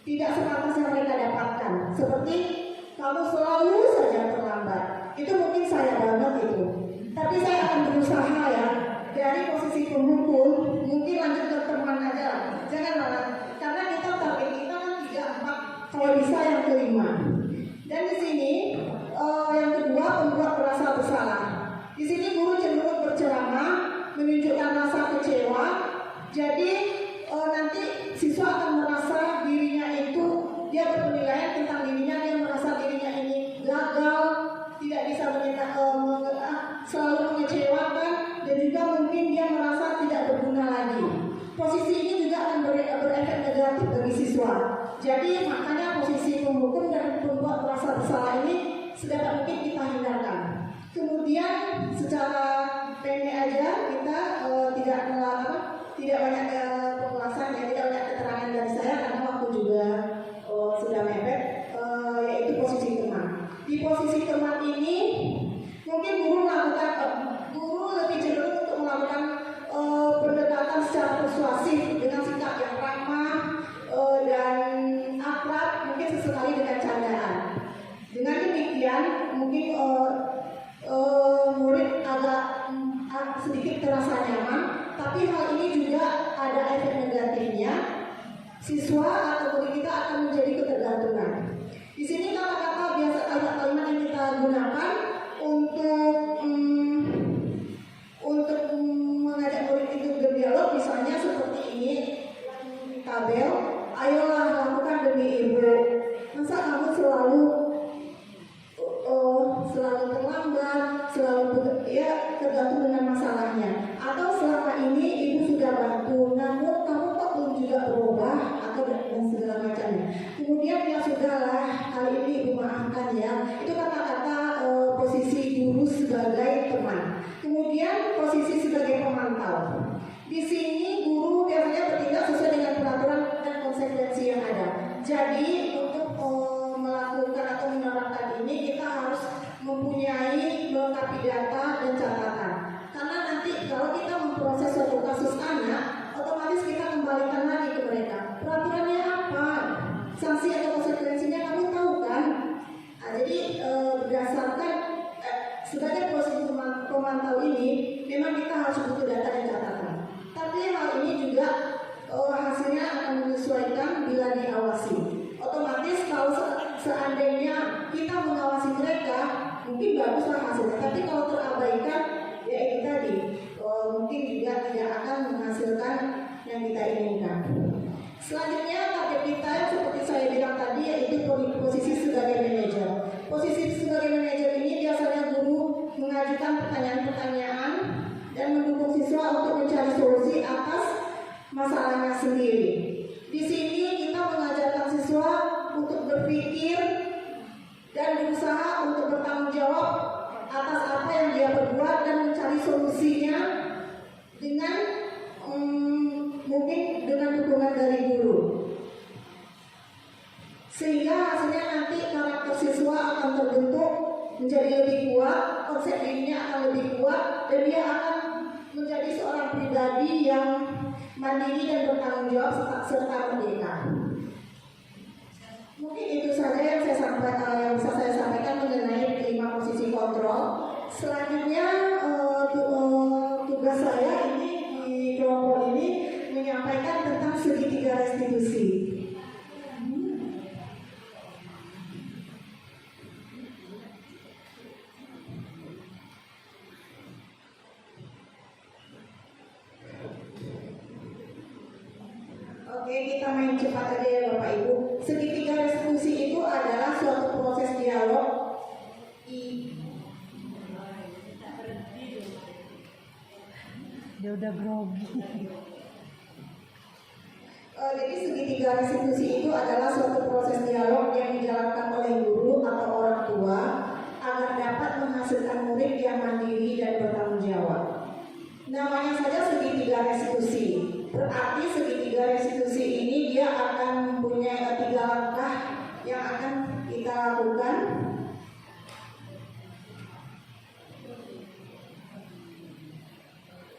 tidak sepantasnya mereka dapatkan. Seperti kamu selalu saja terlambat. Itu mungkin saya banget itu. Tapi saya akan berusaha ya, dari posisi pemukul mungkin lanjut ke teman aja, jangan malah. Karena kita target kita kan 3, 4, kalau bisa yang kelima. Dan di sini yang kedua, membuat merasa bersalah. Di sini guru cenderung berceramah, menunjukkan rasa kecewa. Jadi nanti siswa akan merasa dirinya itu, dia berpenilaian tentang dirinya, dia merasa dirinya ini gagal, tidak bisa selalu mengecewakan, dan juga mungkin dia merasa tidak berguna lagi. Posisi ini juga akan berefek negatif bagi siswa. Jadi makanya posisi penghukum dan pembuat merasa bersalah ini sedapat mungkin kita hindarkan. Kemudian secara pendek aja kita tidak banyak penjelasan ya, tidak banyak keterangan dari saya karena waktu juga sudah mepet, yaitu posisi teman. Di posisi teman ini mungkin guru lebih cenderung untuk melakukan pendekatan secara persuasif dengan sikap yang ramah dan akrab, mungkin sesekali dengan candaan. Dengan demikian mungkin murid agak sedikit terasa nyaman, tapi hal ini juga ada efek negatifnya. Siswa atau murid kita akan menjadi ketergantungan. Di sini kata-kata biasa, kalimat yang kita gunakan untuk mengajak murid itu berdialog, misalnya seperti ini, tabel, ayolah lakukan demi ibu. Masa kamu selalu terlambat, tergantung dengan masalahnya. Atau selama ini ibu sudah bantu, namun kamu kok belum juga berubah, atau dan segala macamnya. Kemudian ya sudahlah, kali ini ibu maafkan ya. Itu kata-kata posisi guru sebagai teman. Kemudian posisi sebagai pemantau. Di sini guru biasanya bertindak sesuai dengan peraturan dan konsekuensi yang ada. Jadi untuk melakukan atau menerapkan ini kita harus mempunyai melengkapi data dan catatan. Karena nanti kalau kita memproses suatu kasus anak, otomatis kita kembalikan lagi ke mereka. Peraturannya apa? Sanksi atau konsekuensinya kamu tahu kan? Nah, jadi berdasarkan sebagai posisi pemantau ini, memang kita harus butuh data dan catatan. Tapi hal ini juga hasilnya akan menyesuaikan bila diawasi. Otomatis kalau seandainya kita mengawasi mereka, mungkin baguslah hasilnya. Tapi kalau terabaikan, ya itu tadi, mungkin juga tidak akan menghasilkan yang kita inginkan. Selanjutnya target kita yang seperti saya bilang tadi, yaitu posisi sebagai manajer. Posisi sebagai manajer ini biasanya guru mengajukan pertanyaan-pertanyaan dan mendukung siswa untuk mencari solusi atas masalahnya sendiri. Di sini kita mengajarkan siswa untuk berpikir dan berusaha untuk bertanggung jawab atas apa yang dia perbuat dan mencari solusinya dengan mungkin dengan dukungan dari guru. Sehingga hasilnya nanti karakter siswa akan terbentuk menjadi lebih kuat, konsep dirinya akan lebih kuat, dan dia akan menjadi seorang pribadi yang mandiri dan bertanggung jawab serta merdeka. Mungkin itu saja yang bisa saya sampaikan mengenai 5 posisi kontrol. Selanjutnya tugas saya ini di kelompok ini menyampaikan tentang segitiga restitusi. Oke, kita main cepat aja ya Bapak Ibu. Segitiga restitusi itu adalah suatu proses dialog Dia udah grogi. Jadi segitiga restitusi itu adalah suatu proses dialog yang dijalankan oleh guru atau orang tua agar dapat menghasilkan murid yang mandiri dan bertanggung jawab. Namanya saja segitiga restitusi. Berarti segitiga restitusi ini dia akan mempunyai 3 langkah yang akan kita lakukan.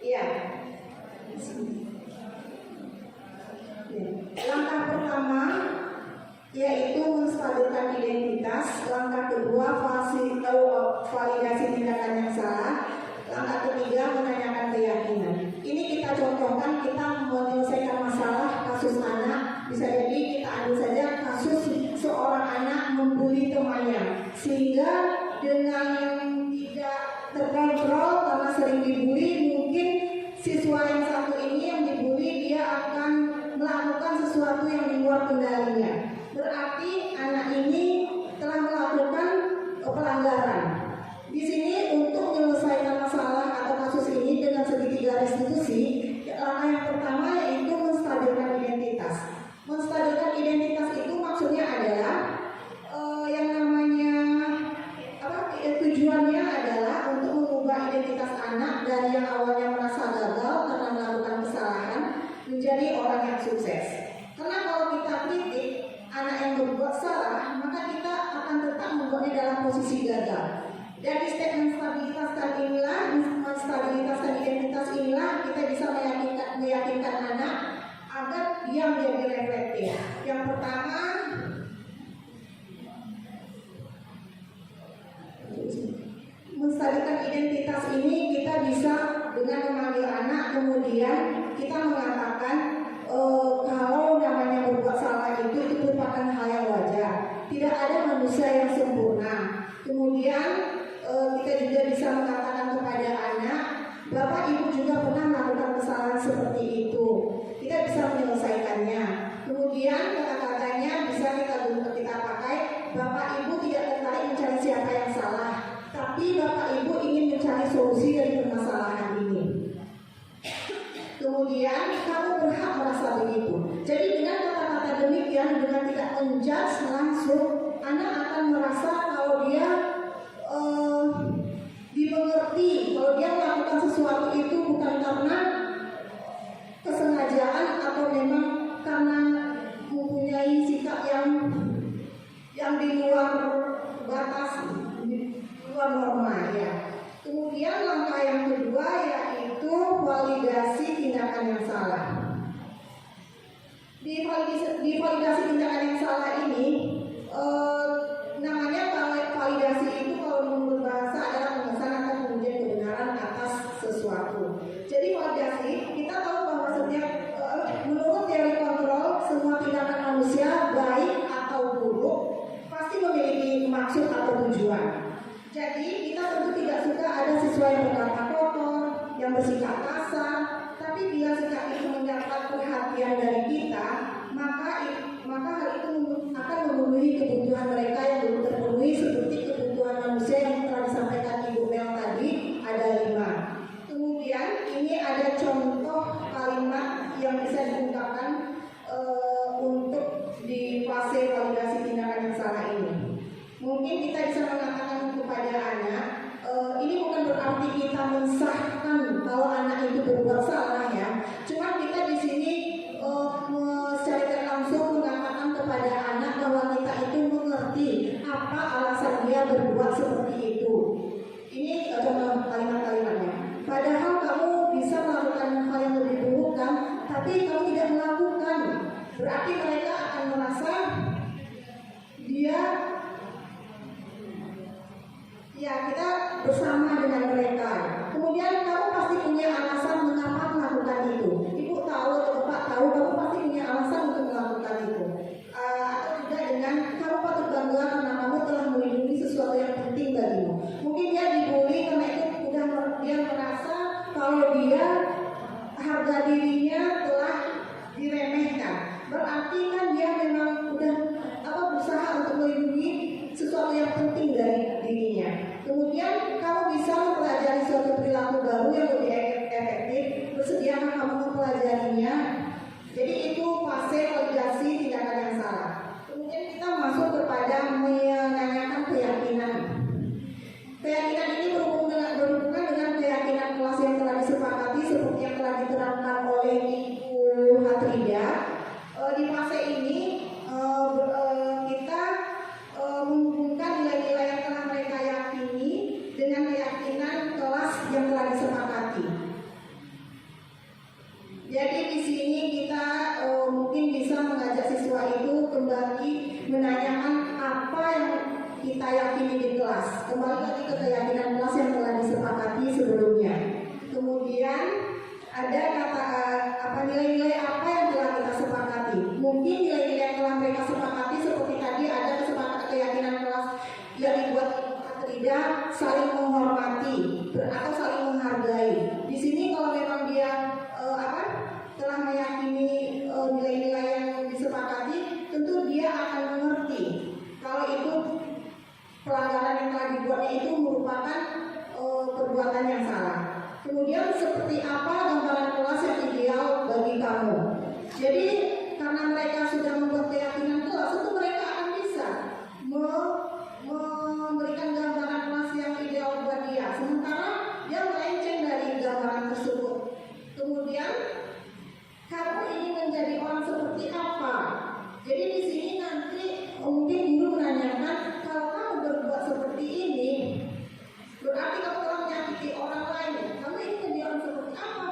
Iya. Langkah pertama yaitu menstabilkan identitas. Langkah kedua validasi tindakan yang salah. Langkah ketiga menanyakan keyakinan. Ini kita contohkan, kita menyelesaikan masalah kasus anak. Bisa jadi kita ambil saja kasus seorang anak membuli temannya, sehingga dengan tidak terkontrol karena sering dibully, mungkin siswa yang satu ini yang dibully dia akan melakukan sesuatu yang di luar kendalinya. Berarti anak ini telah melakukan pelanggaran. Di sini untuk menyelesaikan masalah atau kasus ini dengan segitiga restitusi, langkah yang pertama yaitu menstabilkan identitas. Menstabilkan identitas itu maksudnya adalah yang namanya tujuannya adalah menjadi orang yang sukses. Karena kalau kita kritik anak yang berbuat salah, maka kita akan tetap membuatnya dalam posisi gagal. Dari statement stabilitaskan inilah, menstabilitaskan identitas inilah, kita bisa meyakinkan anak agar dia menjadi reflektif. Yang pertama, menstabilkan identitas ini kita bisa dengan memanggil anak, kemudian kita mengatakan kalau namanya berbuat salah itu merupakan hal yang wajar. Tidak ada manusia yang sempurna. Kemudian kita juga bisa mengatakan kepada anak, Bapak Ibu juga pernah melakukan kesalahan seperti itu. Kita bisa menyelesaikannya. Kemudian kata-katanya bisa kita pakai, Bapak Ibu tidak tertarik mencari siapa yang salah, tapi Bapak Ibu ingin mencari solusi dari permasalahan ini. Kemudian kamu berhak merasa begitu. Jadi dengan kata-kata demikian, dengan tidak menjudge langsung, anak akan merasa kalau dia dimengerti, kalau dia melakukan sesuatu itu bukan karena kesengajaan atau memang karena mempunyai sikap yang di luar batas, di luar norma ya. Kemudian langkah yang kedua yaitu validasi tindakan yang salah. Di validasi tindakan yang salah ini namanya validasi itu kalau menurut bahasa adalah pengesahan atau pengujian kebenaran atas sesuatu. Jadi validasi kita tahu bahwa setiap menurut teori kontrol semua tindakan manusia baik atau buruk pasti memiliki maksud atau tujuan. Jadi kita tentu tidak suka ada siswa yang berkata kotor, yang bersikap kasar, tapi bila sikap itu mendapat perhatian dari kita, maka hal itu akan memenuhi kebutuhan mereka yang belum terpenuhi, seperti kebutuhan manusia yang telah disampaikan Ibu Mel tadi ada 5. Kemudian ini ada contoh kalimat yang bisa diungkapkan untuk di fase validasi tindakan yang salah ini. Mungkin kita bisa mengatakan kepada anak, ini bukan berarti kita mensahkan kalau anak itu berbuat salah ya. Cuma kita di sini secara tidak langsung mengatakan kepada anak bahwa kita itu mengerti apa alasan dia berbuat seperti itu. Ini contoh kalimat-kalimatnya. Padahal kamu bisa melakukan hal yang lebih buruk kan, tapi kamu tidak melakukan. Berarti mereka akan merasa dia ya kita bersama dengan mereka. Kemudian kamu pasti punya alasan mengapa melakukan itu. Ibu tahu atau bapak tahu kamu pasti punya alasan untuk melakukan itu. Atau juga dengan kamu patut bangga karena kamu telah melindungi sesuatu yang penting bagimu. Mungkin dia dibully karena itu dia merasa kalau dia harga dirinya telah diremehkan. Berarti kan dia memang udah berusaha untuk melindungi sesuatu yang penting dari dirinya. Kemudian kamu bisa mempelajari suatu perilaku baru yang lebih efektif. Bersediakah kamu mempelajarinya? Jadi itu fase validasi tindakan yang salah. Kemudian kita masuk kepada menanyakan keyakinan. Keyakinan ini berhubungan dengan keyakinan kelas yang telah disepakati seperti yang telah diterangkan oleh Ibu Hatrida. Di fase ini kita menghubungkan nilai-nilai yang telah mereka yakini dengan keyakinan kelas yang telah disepakati. Jadi di sini kita mungkin bisa mengajak siswa itu kembali menanyakan apa yang kita yakini di kelas. Kembali lagi ke keyakinan kelas yang telah disepakati sebelumnya. Kemudian ada nilai-nilai apa yang telah kita sepakati. Mungkin nilai-nilai yang telah mereka sepakati seperti tadi ada kesepakatan keyakinan kelas yang dibuat tidak saling menghormati atau saling menghargai. Di sini kalau memang dia telah meyakini nilai-nilai yang disepakati, tentu dia akan mengerti kalau itu pelanggaran yang telah dibuatnya itu merupakan perbuatan yang salah. Kemudian seperti apa gambaran kelas yang ideal bagi kamu? Jadi karena mereka sudah membuat keyakinan kelas, tentu mereka akan bisa memberikan gambaran kelas yang ideal buat dia. Sementara dia melenceng dari gambaran tersebut. Kemudian kamu ingin Jadi di sini nanti mungkin guru menanyakan, kalau kamu berbuat seperti ini, berarti kamu telah menyakiti orang lain. Kamu ingin menjadi seperti apa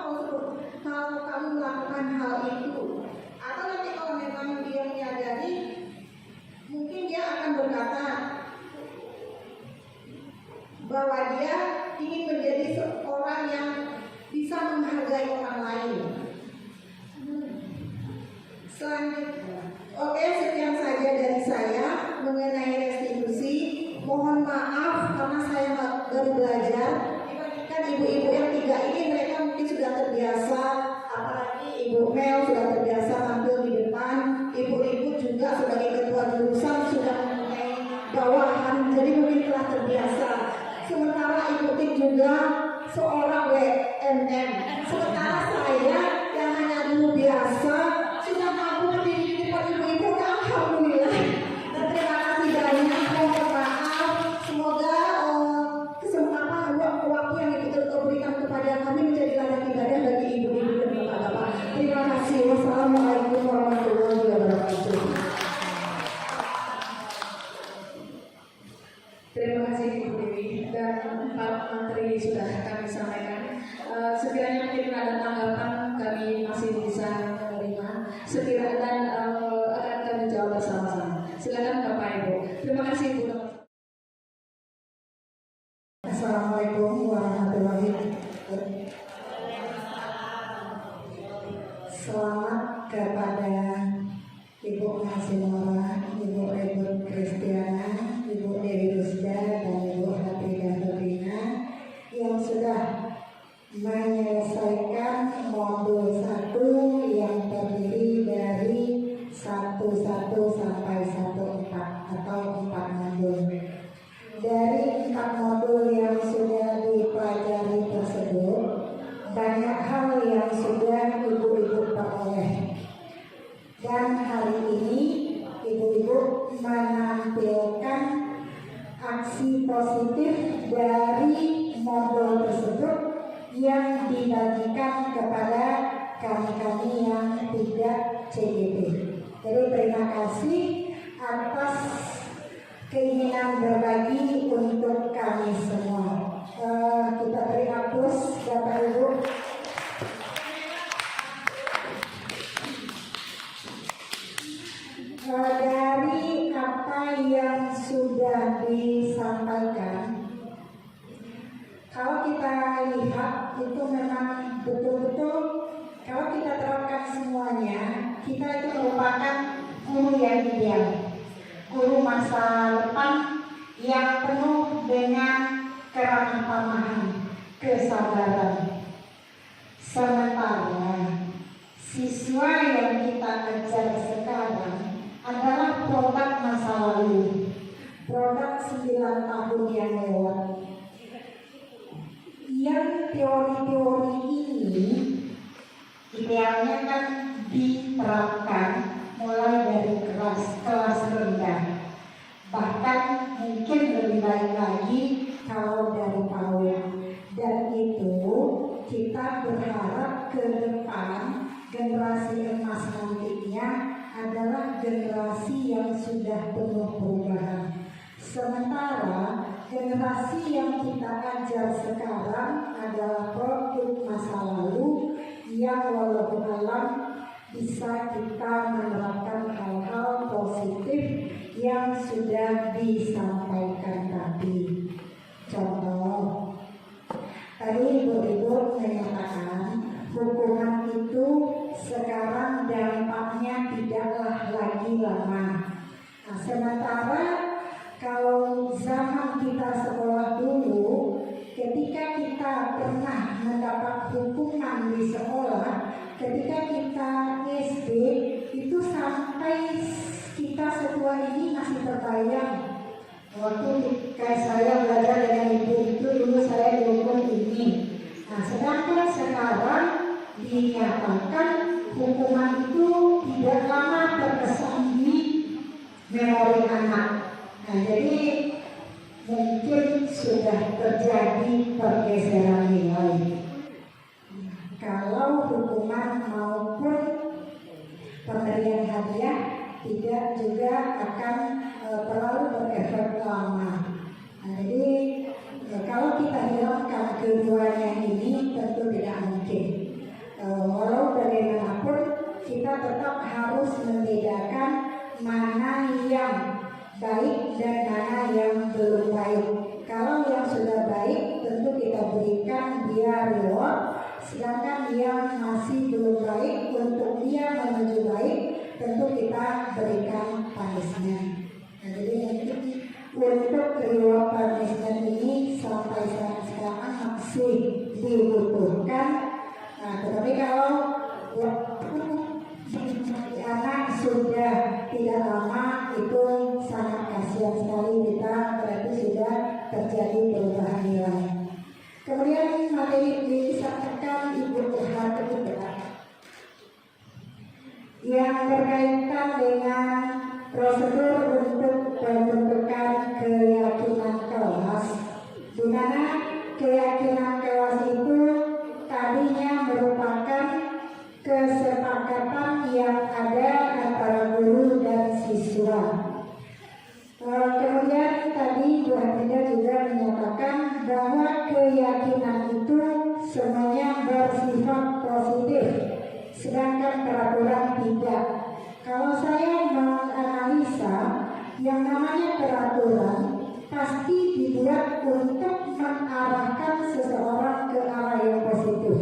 kalau kamu melakukan hal itu? Atau nanti kalau memang dia menyadari, mungkin dia akan berkata bahwa dia ingin menjadi seorang yang bisa menghargai orang lain. Selanjutnya, oke, sekian saja dari saya mengenai restitusi. Mohon maaf karena saya baru belajar. Dibandingkan ibu-ibu yang tiga ini, mereka mungkin sudah terbiasa, apalagi Ibu Mel sudah terbiasa tampil di depan. Ibu-ibu juga sebagai ketua jurusan sudah mempunyai bawahan, jadi mungkin telah terbiasa. Sementara Ibu Tik juga seorang WMM. Sementara saya yang hanya dulu biasa sudah mampu berdiri di depan ibu-ibu. Alhamdulillah. Dan terima kasih banyak. Mohon maaf. Semoga kesempatan waktu yang Ibu berikan kepada kami menjadi ladang ibadah bagi ibu-ibu dan bapak-bapak. Terima kasih. Wassalamualaikum warahmatullahi wabarakatuh. Terima kasih Ibu Dewi dan Pak Menteri sudah kami sampaikan. Sekiranya mungkin ada tanggapan kami masih bisa menerima. Sekiranya dan akan kami jawab bersama-sama. Silakan Bapak Ibu. Terima kasih Ibu. Assalamualaikum warahmatullahi wabarakatuh. Selamat kepada Ibu Hasinora, Ibu Ibu Kristiana, Ibu Dewi Rusda, dan Ibu Hatidah Nurina yang sudah menyelesaikan modul 1 yang terdiri dari 1.1 sampai 1.4 atau 4 modul. Dari 4 modul yang sudah dipelajari tersebut, banyak hal yang sudah ibu-ibu peroleh. Dan hari ini ibu-ibu menampilkan aksi positif dari modul tersebut yang dibagikan kepada kami-kami yang tidak CGP. Jadi terima kasih atas keinginan berbagi untuk kami semua. Kita beri aplaus Bapak Ibu. Dari apa yang sudah disampaikan, kalau kita lihat itu memang betul-betul kalau kita terapkan semuanya, kita itu merupakan guru yang ideal, guru masa depan yang penuh dengan keramah tamahan, kesabaran. Sementara siswa yang kita ajar sekarang adalah produk masa lalu, produk 9 tahun yang lewat. Yang teori-teori ini idealnya kan diterapkan mulai dari kelas rendah, bahkan mungkin lebih baik lagi kalau dari PAUD. Dan itu kita berharap ke depan generasi emas nantinya adalah generasi yang sudah penuh perubahan. Sementara generasi yang kita ajar sekarang adalah produk masa lalu yang walaupun alam bisa kita menerapkan hal-hal positif yang sudah disampaikan tadi. Contoh, tadi ibu-ibu menyatakan hukuman itu sekarang dampaknya tidaklah lagi lama. Nah, sementara kalau zaman kita sekolah dulu, ketika kita pernah mendapat hukuman di sekolah, ketika kita SD, itu sampai kita setua ini masih terbayang. Waktu kayak saya belajar dengan ibu itu, dulu saya dihukum ini. Nah, sedangkan sekarang dinyatakan hukuman itu tidak lama terkesan di memori anak. Nah, jadi mungkin sudah terjadi pergeseran nilai. Kalau hukuman maupun pemberian hadiah tidak juga akan terlalu berefek lama. Nah, jadi kalau kita hilangkan keduanya ini tentu tidak mungkin. Walau bagaimanapun kita tetap harus membedakan mana yang baik dan mana yang belum baik. Kalau yang sudah baik tentu kita berikan dia reward, sedangkan yang masih belum baik untuk dia menuju baik tentu kita berikan punishment. Nah, jadi mungkin untuk reward punishment ini sampai saat sekarang masih dibutuhkan. Nah, tetapi kalau anak sudah tidak lama itu sangat kasihan sekali kita, berarti sudah terjadi perubahan nilai. Kemudian materi disampaikan Ibu Tuhan ketiga yang berkaitan dengan prosedur untuk pembentukan keyakinan kelas, di mana keyakinan kelas itu tadinya merupakan kesepakatan yang ada antara guru dan siswa. Kemudian tadi Bu Hamida juga menyatakan bahwa keyakinan itu semuanya bersifat positif, sedangkan peraturan tidak. Kalau saya menganalisa, yang namanya peraturan pasti dibuat untuk mengarahkan seseorang ke arah yang positif.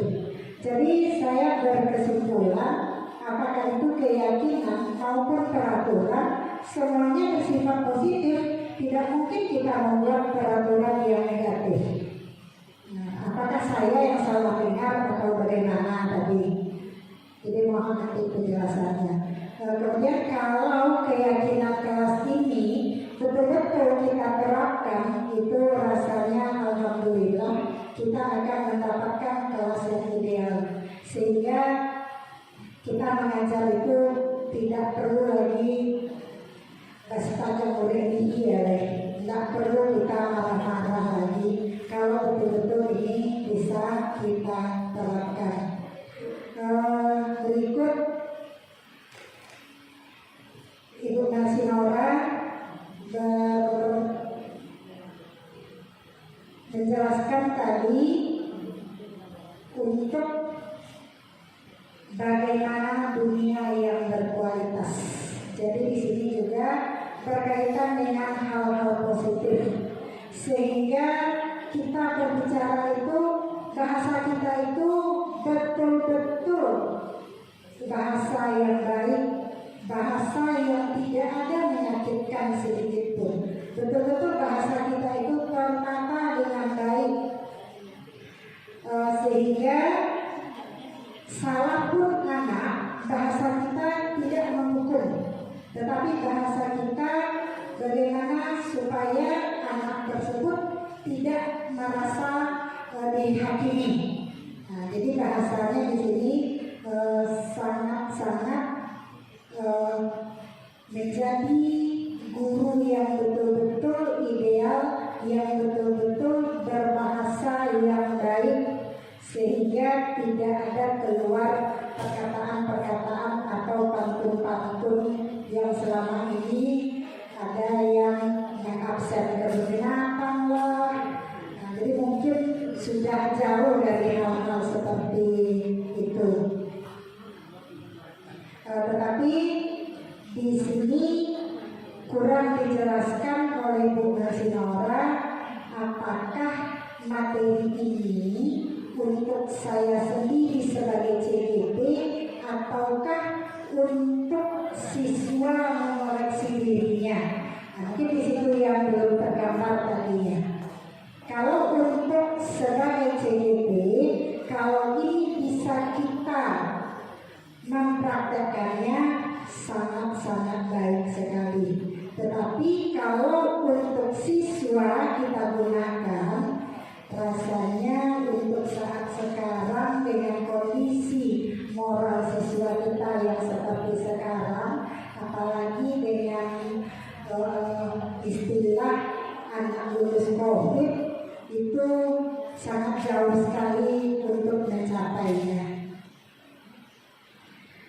Jadi saya berkesimpulan, apakah itu keyakinan maupun peraturan, semuanya bersifat positif. Tidak mungkin kita membuat peraturan yang negatif. Nah, apakah saya yang salah dengar atau bagaimana tadi? Jadi mohon nanti penjelasannya. Kemudian kalau keyakinan kelas ini betul-betul kita terapkan, itu rasanya alhamdulillah kita akan mendapatkan kelas yang ideal, sehingga kita mengajar itu tidak perlu lagi sepanjang ini tidak perlu kita marah-marah lagi kalau betul-betul ini bisa kita terapkan. Berikut Ibu Nasinora menjelaskan tadi untuk bagaimana dunia yang berkualitas. Jadi di sini juga berkaitan dengan hal-hal positif, sehingga kita berbicara itu, bahasa kita itu betul-betul bahasa yang baik, bahasa yang tidak ada menyakitkan sedikit pun. Betul-betul bahasa kita itu tertata dengan baik, sehingga salah pun anak, bahasa kita tidak menghukum, tetapi bahasa kita bagaimana supaya anak tersebut tidak merasa dihakimi. Nah, jadi bahasanya di sini sangat-sangat menjadi guru yang betul-betul ideal, yang betul-betul berbahasa yang baik, sehingga tidak ada keluar perkataan-perkataan atau pantun-pantun yang selama ini ada yang mengabsen binatang lah. Nah, jadi mungkin sudah jauh dari hal-hal seperti itu. Tetapi di sini kurang dijelaskan oleh Bu Nasinora apakah materi ini untuk saya sendiri sebagai CGP ataukah untuk siswa mengoreksi dirinya. Nah, mungkin di situ yang belum tergambar tadinya. Kalau untuk sebagai CGP, kalau ini bisa kita mempraktekannya sangat-sangat baik sekali. Tetapi kalau untuk siswa kita gunakan, rasanya untuk saat sekarang dengan kondisi moral siswa kita yang seperti sekarang, apalagi dengan istilah anak lulus COVID, itu sangat jauh sekali untuk mencapainya.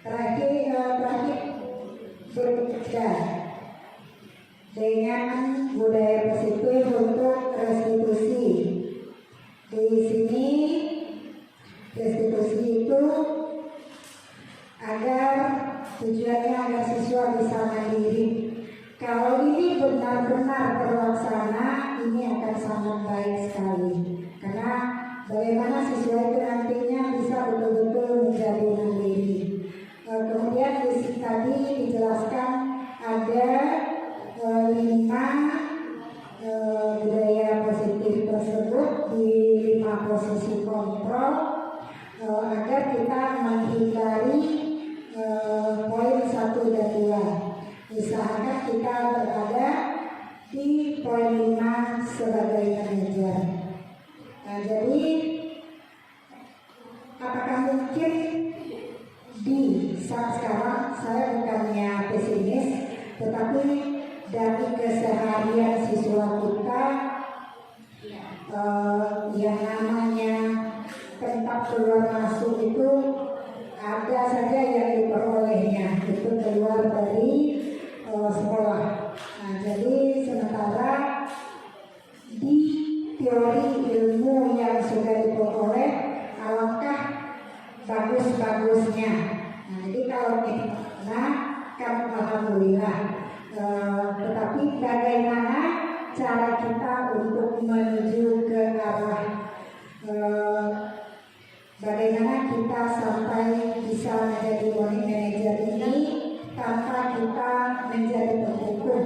Terakhir Tujuannya agar siswa bisa mandiri. Kalau ini benar-benar terlaksana, ini akan sangat baik sekali. Karena bagaimana siswa itu nantinya bisa betul-betul menjadi mandiri. Kemudian di sini tadi dijelaskan ada 5 budaya positif tersebut di 5 posisi kontrol agar kita menghindari poin 1 dan 2. Usahakan kita berada di poin 5 sebagai manajer. Nah, jadi apakah mungkin di saat sekarang saya bukannya pesimis, tetapi dari keseharian siswa kita yang namanya tetap keluar masuk itu ada saja yang diperolehnya itu keluar dari sekolah. Nah, jadi sementara di teori ilmu yang sudah diperoleh alangkah bagus-bagusnya. Nah, jadi kalau kita kan alhamdulillah. Tetapi bagaimana cara kita untuk menuju ke arah bagaimana kita sampai bisa menjadi learning manager ini tanpa kita menjadi penghukum.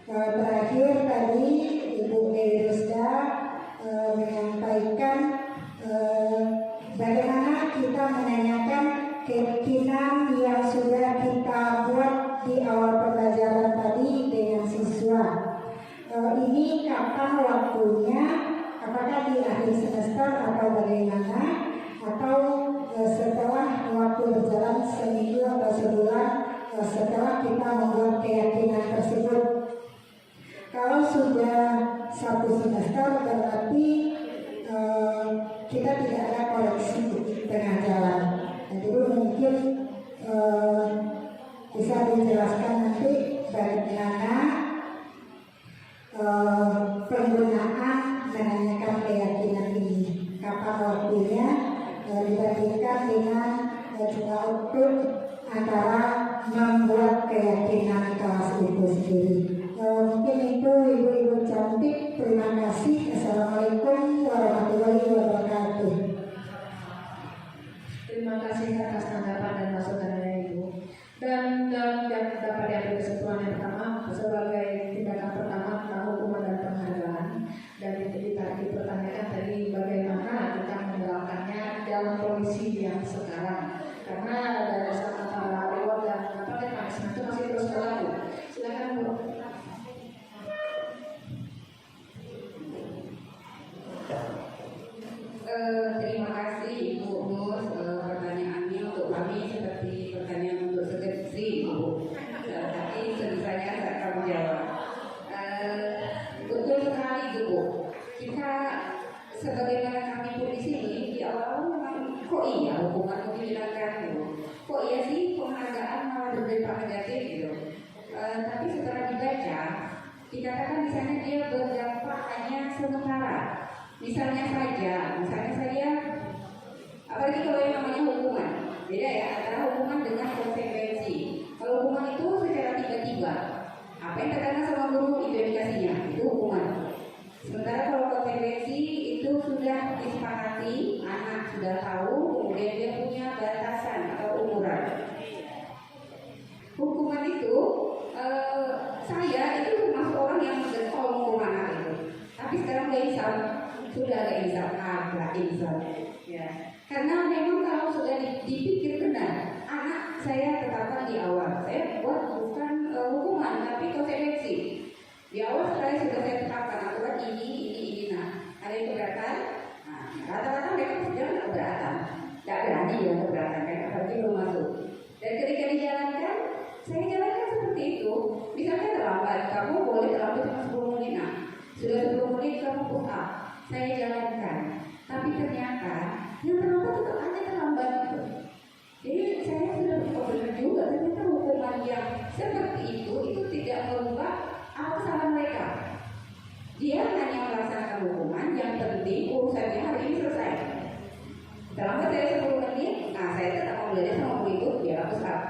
Terakhir tadi Ibu Rusda menyampaikan bagaimana kita menanyakan keyakinan yang sudah kita buat di awal pembelajaran tadi dengan siswa. Ini kapan waktunya? Apakah di akhir semester atau bagaimana? Atau setelah waktu berjalan seminggu atau sebulan setelah kita membuat keyakinan tersebut? Kalau sudah 1 semester berarti kita tidak ada koreksi di tengah jalan. Jadi mungkin bisa dijelaskan nanti bagaimana penggunaan menanyakan keyakinan ini, kapan waktunya dibandingkan dengan output antara membuat keyakinan kelas itu sendiri. Mungkin itu ibu-ibu cantik. Terima kasih. Assalamualaikum warahmatullahi wabarakatuh. Terima kasih atas tanggapan dan masukannya Ibu. Dan yang dapat diambil kesimpulan yang pertama sebagai tindakan pertama tentang hukuman dan penghargaan, dan dipertanyakan tadi bagaimana kita menerapkannya dalam kondisi yang sekarang, karena dari antara reward dan mekanisme itu masih terus berlaku. Silakan Bu. Terima kasih Ibu Nur, pertanyaannya untuk kami seperti pertanyaan untuk skripsi Bu. Tapi sebisanya saya akan menjawab. Betul sekali Bu. Kita sebagaimana kami pun di sini di awal memang kok iya hukuman itu dihilangkan gitu. Kok iya sih penghargaan malah berdampak negatif gitu. Tapi setelah dibaca dikatakan di sana dia berdampak hanya sementara. Misalnya saya, apalagi kalau yang namanya hukuman, beda ya antara hukuman dengan konsekuensi. Kalau hukuman itu secara tiba-tiba, apa yang terkena sama guru itu indikasinya, itu hukuman. Sementara kalau konsekuensi itu sudah disepakati, anak sudah tahu, kemudian dia punya batasan atau ukuran. Hukuman itu, saya itu termasuk orang yang mengetol hukuman anak itu. Tapi sekarang sudah ada insaf, ya. Karena memang kalau sudah dipikir benar, anak saya tetapkan di awal, saya buat bukan hukuman tapi konsekuensi. Di awal saya sudah tetapkan aturan ini. Nah, ada yang keberatan. Nah, rata-rata mereka sudah nggak keberatan, nggak berani ya keberatan, kan apalagi belum masuk. Dan ketika dijalankan, saya jalankan seperti itu. Misalnya terlambat, kamu boleh terlambat cuma 10 menit. Nah, sudah 10 menit kamu push up. Saya jalankan, tapi ternyata yang terlambat tetap aja terlambat gitu. Jadi saya sudah benar juga, ternyata hukuman yang seperti itu tidak merubah apa salah mereka. Dia hanya melaksanakan hukuman, yang penting urusannya hari ini selesai. Dalam saya 10 menit, nah saya tetap mau belajar sama guru itu, biar aku start.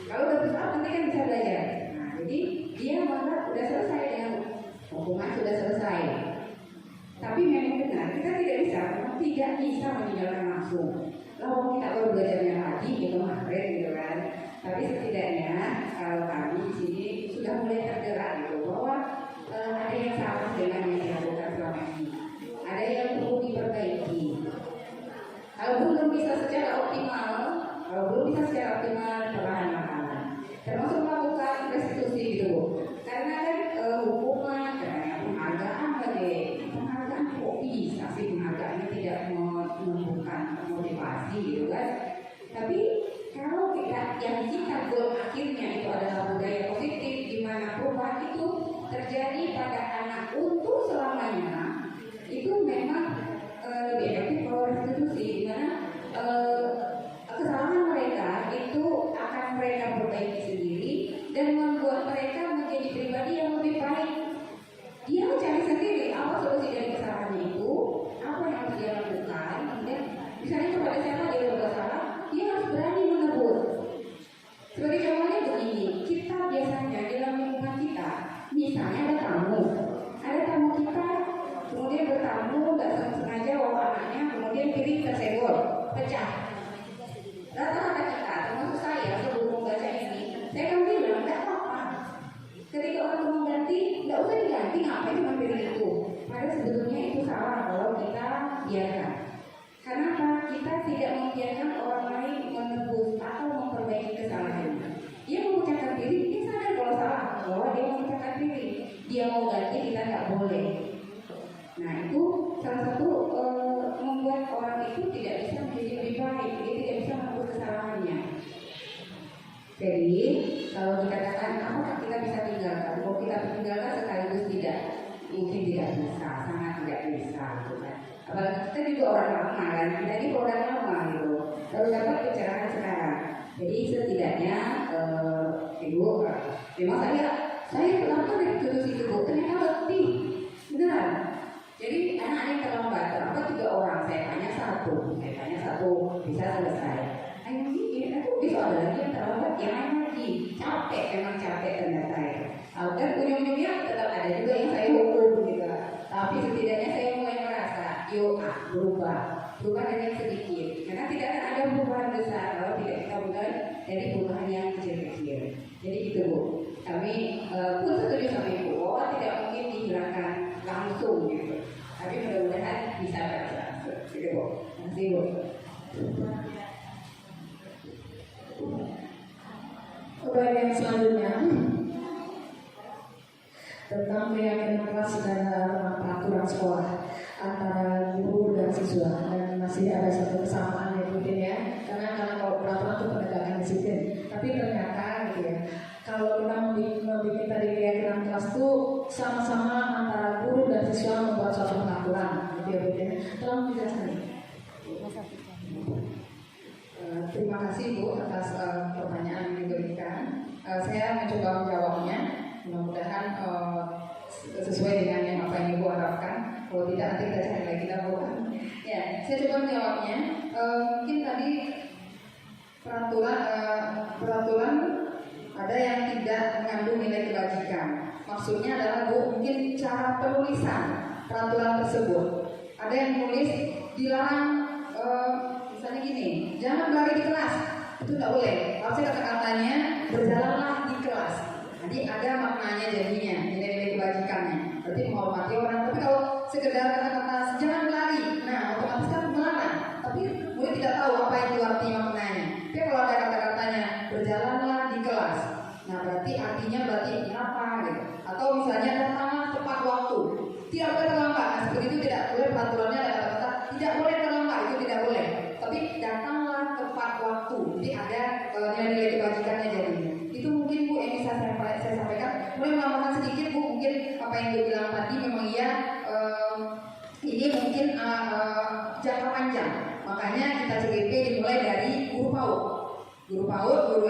Kalau udah start nanti kan bisa belajar. Nah, jadi dia malah udah selesai dengan hukuman sudah selesai. Tapi memang benar, kita tidak bisa meninggalkan langsung. Lalu kita baru belajarnya lagi, itu keren gitu kan. Tapi setidaknya kalau kami di sini sudah mulai tergerak gitu bahwa ada yang salah dengan yang dilakukan selama ini. Ada yang perlu diperbaiki. Kalau belum bisa secara optimal, perlahan-lahan. Termasuk melakukan restitusi gitu. Karena kan hukuman, penghargaan kok bisa sih penghargaan tidak menumbuhkan motivasi gitu kan. Tapi kalau yang kita goal akhirnya itu adalah budaya positif di mana perubahan itu terjadi pada anak untuk selamanya, itu memang lebih efektif kalau restitusi di mana kesalahan mereka itu akan mereka perbaiki sendiri dan membuat mereka menjadi pribadi yang lebih baik. Dia mencari sendiri apa solusi dari kesalahannya itu, apa yang harus dia lakukan, kemudian misalnya kepada siapa dia berbuat salah, dia harus berani menegur. Sebagai contohnya begini, kita biasanya dalam lingkungan kita, misalnya ada tamu kita, kemudian bertamu nggak sengaja bawa anaknya, kemudian piring tersenggol, pecah. Rata-rata kita, termasuk saya sebelum membaca ini, saya kan bilang nggak apa-apa. Ketika orang mengganti, nggak usah diganti, ngapain cuma piring itu. Padahal sebetulnya itu salah kalau kita biarkan. Kenapa? Kita tidak membiarkan orang lain menebus atau memperbaiki kesalahannya. Dia memecahkan piring, dia sadar kalau salah, bahwa dia memecahkan piring. Dia mau ganti, kita nggak boleh. Nah itu salah satu membuat orang itu tidak bisa menjadi lebih baik, dia tidak bisa menebus kesalahannya. Jadi kalau dikatakan apakah kita bisa tinggalkan? Kalau kita tinggalkan sekaligus tidak, mungkin tidak bisa, sangat tidak bisa, gitu kan. Apalagi kita juga orang lama kan, kita ini orang lama gitu. Lalu dapat pencerahan sekarang. Jadi setidaknya ibu, memang saya terlambat dari tulis itu bu, ternyata letih, beneran. Jadi anak yang terlambat 3 orang, saya tanya satu, bisa selesai. Ayo ini, aku bisa ada lagi yang terlambat, yang lain lagi, memang capek ternyata itu. Dan ujung-ujungnya tetap ada juga yang saya hukum gitu. Tapi setidaknya saya mulai merasa, yuk berubah dari yang sedikit. Karena tidak akan ada perubahan besar kalau tidak kita mulai dari perubahan yang kecil-kecil. Jadi gitu bu. Kami pun setuju sama ibu bahwa tidak mungkin dihilangkan langsung gitu. Tapi mudah-mudahan bisa berhasil. Gitu bu. Terima kasih bu. Pertanyaan selanjutnya tentang keyakinan kelas dalam peraturan sekolah antara guru dan siswa, dan masih ada satu kesamaan ya mungkin ya, karena kalau peraturan itu penegakan disiplin, tapi ternyata gitu ya, kalau kita membuat tadi keyakinan kelas itu sama-sama antara guru dan siswa membuat suatu peraturan gitu ya, tolong dijelaskan nih. Terima kasih Bu atas pertanyaan yang diberikan. Saya mencoba menjawabnya. Mudah-mudahan sesuai dengan yang apa yang Ibu harapkan. Kalau tidak nanti kita cari lagi Bu. Ya, saya coba menjawabnya. Mungkin tadi peraturan ada yang tidak mengandung nilai kebajikan. Maksudnya adalah Bu, mungkin cara penulisan peraturan tersebut. Ada yang menulis dilarang. Misalnya gini, jangan berlari di kelas, itu tidak boleh. Harusnya kata-katanya berjalanlah di kelas. Jadi ada maknanya jadinya, nilai-nilai kebajikannya. Berarti menghormati orang. Tapi kalau sekedar kata-kata jangan berlari, nah otomatis kan melarang. Tapi murid tidak tahu apa itu arti maknanya. Tapi kalau ada kata-katanya berjalanlah di kelas, nah artinya apa gitu. Atau misalnya datanglah tepat waktu, tidak boleh terlambat. Nah seperti itu tidak boleh, peraturannya ada kata-kata tidak boleh terlambat, itu tidak boleh. Tapi datanglah tepat waktu. Jadi ada nilai-nilai kebajikannya jadinya. Itu mungkin Bu yang bisa saya sampaikan. Mulai menambahkan sedikit Bu, mungkin apa yang Ibu bilang tadi memang iya, ini mungkin jangka panjang. Makanya kita CGP dimulai dari guru PAUD, guru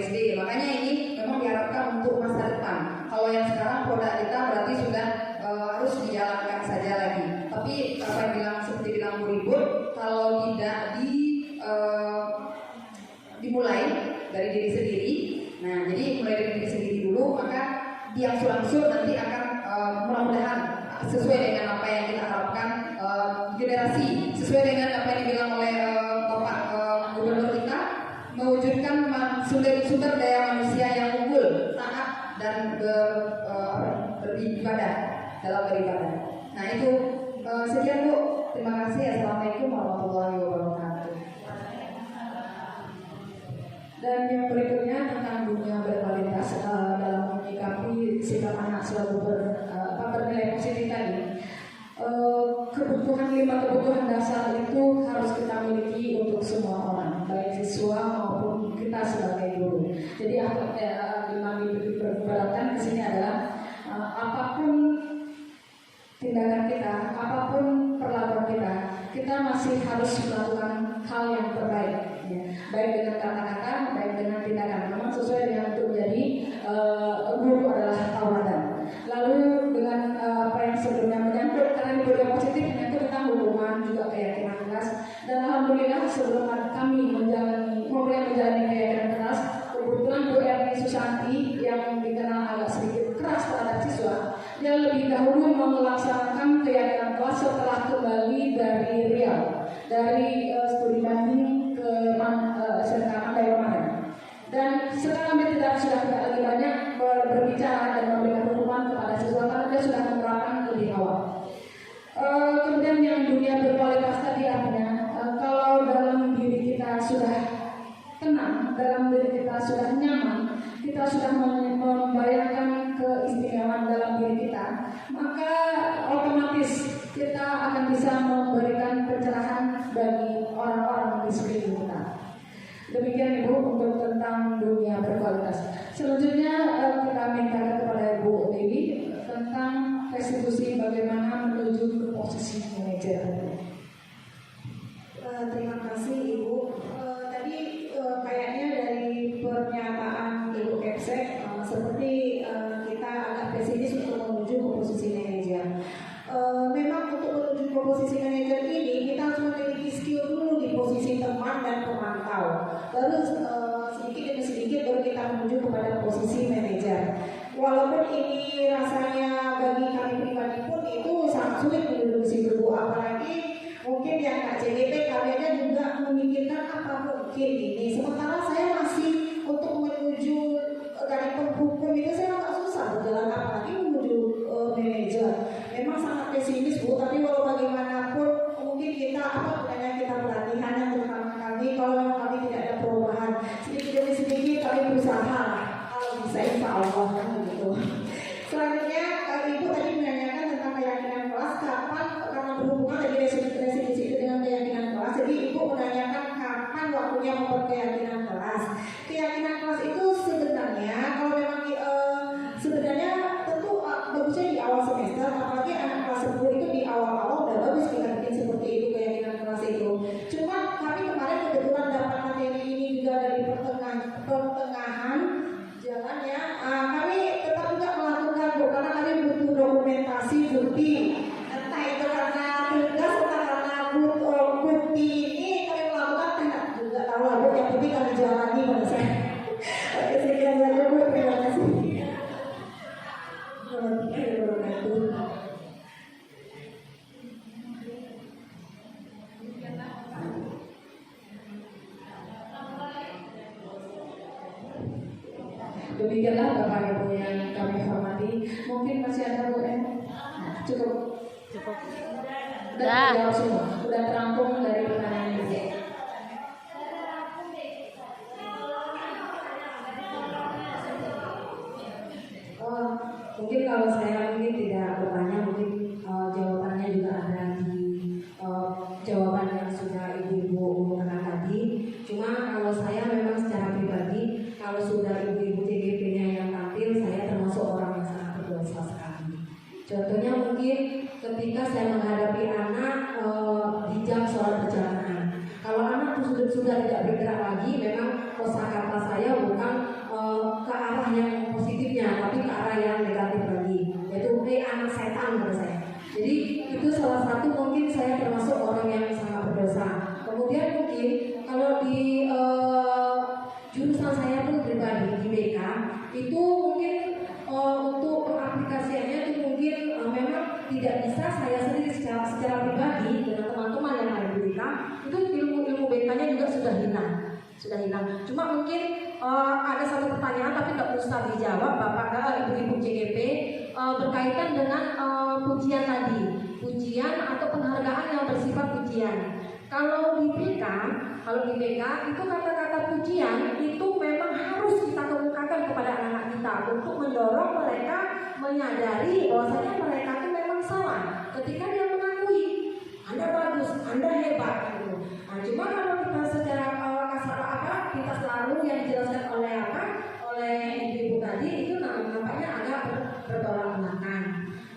SD. Makanya ini memang diharapkan untuk masa depan. Kalau yang sekarang produk kita berarti sudah harus dijalankan saja lagi. Tapi Tapi apa yang bilang seperti bilang Bu Ribut, kalau tidak dimulai dari diri sendiri, nah jadi mulai dari diri sendiri dulu, maka diangsur-angsur nanti akan mudah-mudahan sesuai dengan apa yang kita harapkan generasi, sesuai dengan apa yang dibilang oleh Bapak Gubernur kita, mewujudkan sumber daya manusia yang unggul, taat dan beribadah dalam beribadah. Nah itu sekian Bu. Terima kasih. Assalamualaikum warahmatullahi wabarakatuh. Dan yang berikutnya tentang dunia berkualitas dalam menyikapi sikap anak selalu bernilai positif tadi. Lima kebutuhan dasar itu harus kita miliki untuk semua orang, baik siswa maupun kita sebagai guru. Jadi yang diperberatkan di sini adalah apapun tindakan kita, apapun perlakuan kita masih harus melakukan hal yang terbaik, ya. Baik dengan kata-kata, baik dengan tindakan. Memang sesuai dengan untuk menjadi guru adalah tauladan. Lalu dengan apa yang sebelumnya menyangkut, karena ini budaya positif menyangkut tentang hubungan juga keyakinan keras. Dan alhamdulillah sebelum kami mulai menjalani keyakinan keras, kebetulan Bu Erni Susanti yang dikenal agak sedikit keras terhadap siswa, dia lebih dahulu melaksanakan keyakinan kelas setelah kembali dari Riau, dari studi banding ke SMK Mandai kemarin. Dan sekarang dia sudah tidak lagi banyak berbicara dan memberikan hukuman kepada siswa karena dia sudah menerapkan lebih awal. Kemudian yang dunia berkualitas tadi artinya kalau dalam diri kita sudah tenang, dalam diri kita sudah nyaman, kita sudah membayangkan keistimewaan dalam diri kita, maka otomatis kita akan bisa memberikan pencerahan bagi orang-orang di sekeliling kita. Demikian Ibu untuk tentang dunia berkualitas. Selanjutnya kita minta kepada Ibu Dewi tentang restitusi bagaimana menuju ke posisi manajer. Terima kasih Ibu. Tadi kayaknya dari pernyataan Ibu Kepsek seperti kita agak pesimis untuk menuju ke posisi manajer. Memang untuk menuju ke posisi manajer ini kita harus memiliki skill dulu di posisi teman dan pemantau. Baru sedikit demi sedikit baru kita menuju kepada posisi manajer. Walaupun ini rasanya bagi kami pribadi pun itu sangat sulit menduduki situ Bu, apalagi mungkin yang nggak CGP kalian juga memikirkan apa mungkin ini. Sementara saya masih untuk menuju dari penghukum itu saya agak susah berjalan, apalagi menuju manajer. Memang sangat pesimis Bu, tapi walau bagaimanapun mungkin kita apa gunanya kita pelatihan yang terutama kami kalau memang kami tidak ada perubahan sedikit demi sedikit kami berusaha kalau bisa insya Allah kan begitu. Selanjutnya Ibu tadi menanyakan tentang keyakinan kelas kapan, karena berhubungan tadi restitusi itu dengan keyakinan kelas, jadi Ibu menanyakan kapan waktunya membuat keyakinan kelas. Keyakinan kelas itu sebenarnya kalau memang sebenarnya tentu bagusnya di awal semester, apalagi anak kelas 10 itu di awal-awal udah bagus kita bikin seperti itu keyakinan kelas itu. Cuma kami kemarin kebetulan dapat materi ini juga dari pertengahan jalan ya. Kami tetap juga melakukan karena kami butuh dokumentasi bukti. Entah itu karena tugas atau karena bukti ini kami melakukan tidak juga tahu lah Bu, yang penting kami jalani pada saya. Oke, sekian saja Bu, terima kasih. Demikianlah Bapak Ibu yang kami hormati. Mungkin masih ada Bu Em? Cukup. Udah. Jawab semua. Sudah terampung dari pertanyaan Ibu. Mungkin kalau saya mungkin tidak bertanya, mungkin jawabannya juga ada di jawaban yang sudah ibu-ibu umumkan tadi. Cuma kalau saya memang secara pribadi, kalau sudah ibu-ibu TGP-nya yang tampil, saya termasuk orang yang sangat berdosa sekali. Contohnya mungkin ketika saya menghadapi anak di jam sholat berjamaah. Kalau anak sudah tidak bergerak lagi, memang kosakata saya bukan ke arah yang positifnya, tapi ke arah yang negatif lagi, yaitu anak setan menurut saya. Jadi itu salah satu secara pribadi dengan teman-teman yang ada di BK itu ilmu BK-nya juga sudah hilang. Cuma mungkin ada satu pertanyaan tapi nggak usah dijawab Bapak Ibu-ibu JGP berkaitan dengan pujian tadi, pujian atau penghargaan yang bersifat pujian. Kalau di BK itu kata-kata pujian itu memang harus kita kemukakan kepada anak-anak kita untuk mendorong mereka menyadari bahwasanya mereka itu memang salah ketika dia mengakui Anda bagus, Anda hebat gitu. Nah, cuma kalau kita secara kita selalu yang dijelaskan oleh ibu tadi itu nampaknya agak bertolak belakang.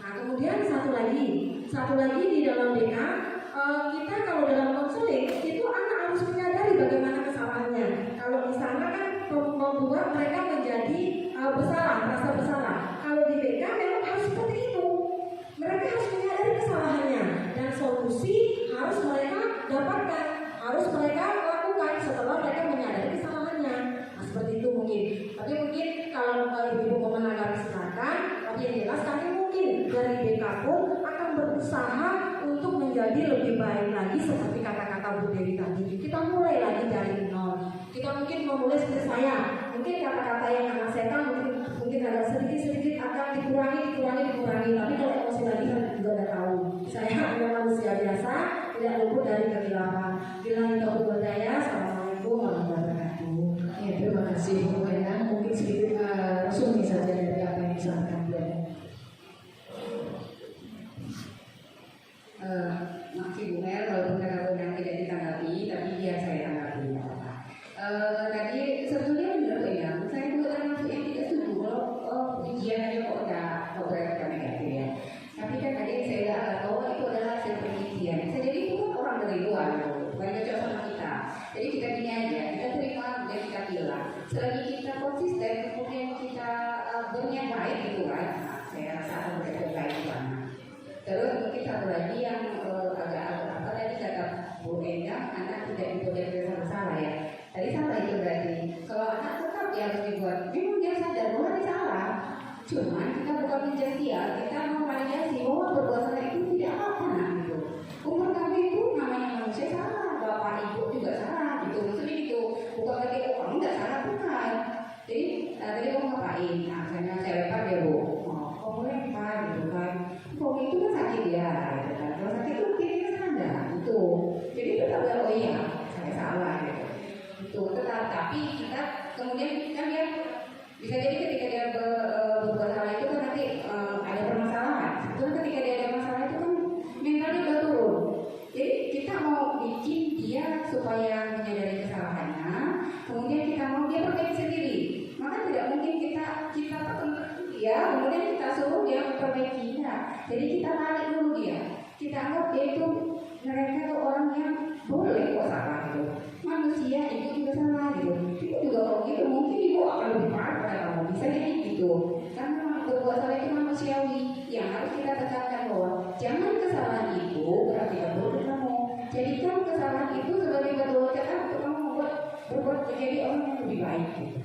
Nah, kemudian satu lagi di dalam BK kita kalau dalam konseling itu anak harus menyadari bagaimana kesalahannya. Kalau di sana kan membuat mereka menjadi merasa bersalah. Kalau di BK memang harus seperti itu. Mereka harus menyadari kesalahannya dan solusi harus mereka dapatkan, harus mereka lakukan setelah mereka menyadari kesalahannya. Nah, seperti itu mungkin. Tapi mungkin kalau ibu mau menanggapi silakan. Tapi yang jelas kami mungkin dari BK pun akan berusaha untuk menjadi lebih baik lagi seperti kata-kata Bu Dewi tadi. Kita mulai lagi dari nol. Kita mungkin memulai seperti saya. Mungkin kata-kata yang anak setan mungkin ada sedikit akan dikurangi. Tapi kalau emosi lagi kan juga udah tahu. Saya hanya manusia biasa, tidak luput dari kegelapan. Bila kita berdaya, assalamualaikum warahmatullahi wabarakatuh. Ya, terima kasih Bu Endang. Mungkin sedikit resumi saja dari apa yang disampaikan Bu Endang. Maksud Bu Mel, walaupun kakak Endang tidak ditanggapi, tapi biar saya tanggapi. Tadi sebetulnya benar Bu Endang, saya juga termasuk yang tidak setuju kalau ujian aja kok berarti negatif ya. Tapi kan tadi saya agak tahu itu adalah hasil penelitian. Bisa jadi itu kan orang dari luar, bukan cocok sama kita. Jadi kita gini aja, kita terima dan kita bilang. Selagi kita konsisten, kemudian kita berniat baik gitu kan, saya rasa akan berniat baik banget. Terus mungkin satu lagi yang agak apa tadi kata Bu Endang, anak tidak dibuat yang bersalah ya. Tadi salah itu berarti kalau anak tetap dia harus dibuat, memang dia sadar bahwa dia salah. Cuma kita bukan menjadi dia, kita memvalidasi bahwa berbuat salah itu tidak apa-apa nah, gitu. Umur kami itu namanya manusia salah, bapak ibu juga salah gitu. Maksudnya gitu, bukan lagi kamu nggak salah bukan. Jadi tadi kamu ngapain? Nah, saya lempar dia Bu. Kamu lempar gitu kan. Kalau itu kan sakit ya, gitu kan. Kalau sakit itu kita sadar gitu. Jadi tetap bilang oh iya, saya salah gitu. Itu tetap, tapi kita kemudian kan dia bisa jadi ketika dia berbuat salah itu kan nanti ada permasalahan. Sebetulnya ketika dia ada masalah itu kan mentalnya udah turun. Jadi kita mau bikin dia supaya menyadari kesalahannya, kemudian kita mau dia perbaiki sendiri. Maka tidak mungkin kita tekan dia, kemudian kita suruh dia memperbaikinya. Jadi kita tarik dulu dia. Kita anggap dia itu mereka tuh orang yang boleh kok salah gitu. Manusia ibu juga salah gitu. Ibu juga kalau gitu mungkin ibu akan lebih parah pada kamu. Bisa jadi gitu. Karena berbuat salah itu manusiawi. Yang harus kita tekankan bahwa jangan kesalahan ibu berarti buruk kamu. Jadikan kesalahan itu sebagai batu loncatan untuk kamu berbuat menjadi orang yang lebih baik. Gitu.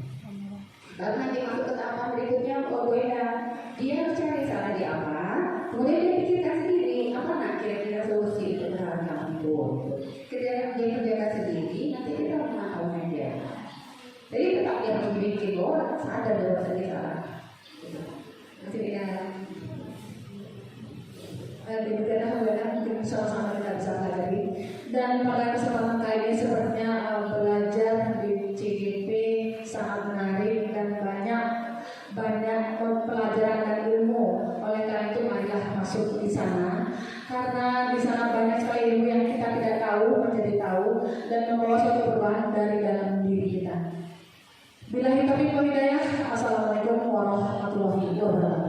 Lalu nanti masuk ke tahapan berikutnya Bu Endang, dia harus cari salah di apa, kemudian dia pikirkan sendiri apa nak kira-kira solusi untuk kesalahan kamu itu. Ketika dia kerjakan sendiri, nanti kita mengetahui dia. Jadi tetap dia harus bikin bahwa sadar bahwa dia salah. Masih ingat. Demikianlah Bu Endang, mungkin sama-sama kita bisa pelajari. Dan pada kesempatan kali ini sepertinya belajar di CGP sangat menarik dan banyak pelajaran dan ilmu. Oleh karena itu marilah masuk di sana. Karena di sana banyak sekali ilmu yang kita tidak tahu menjadi tahu dan membawa suatu perubahan dari dalam diri kita. Billahi taufiq wal hidayah. Assalamualaikum warahmatullahi wabarakatuh.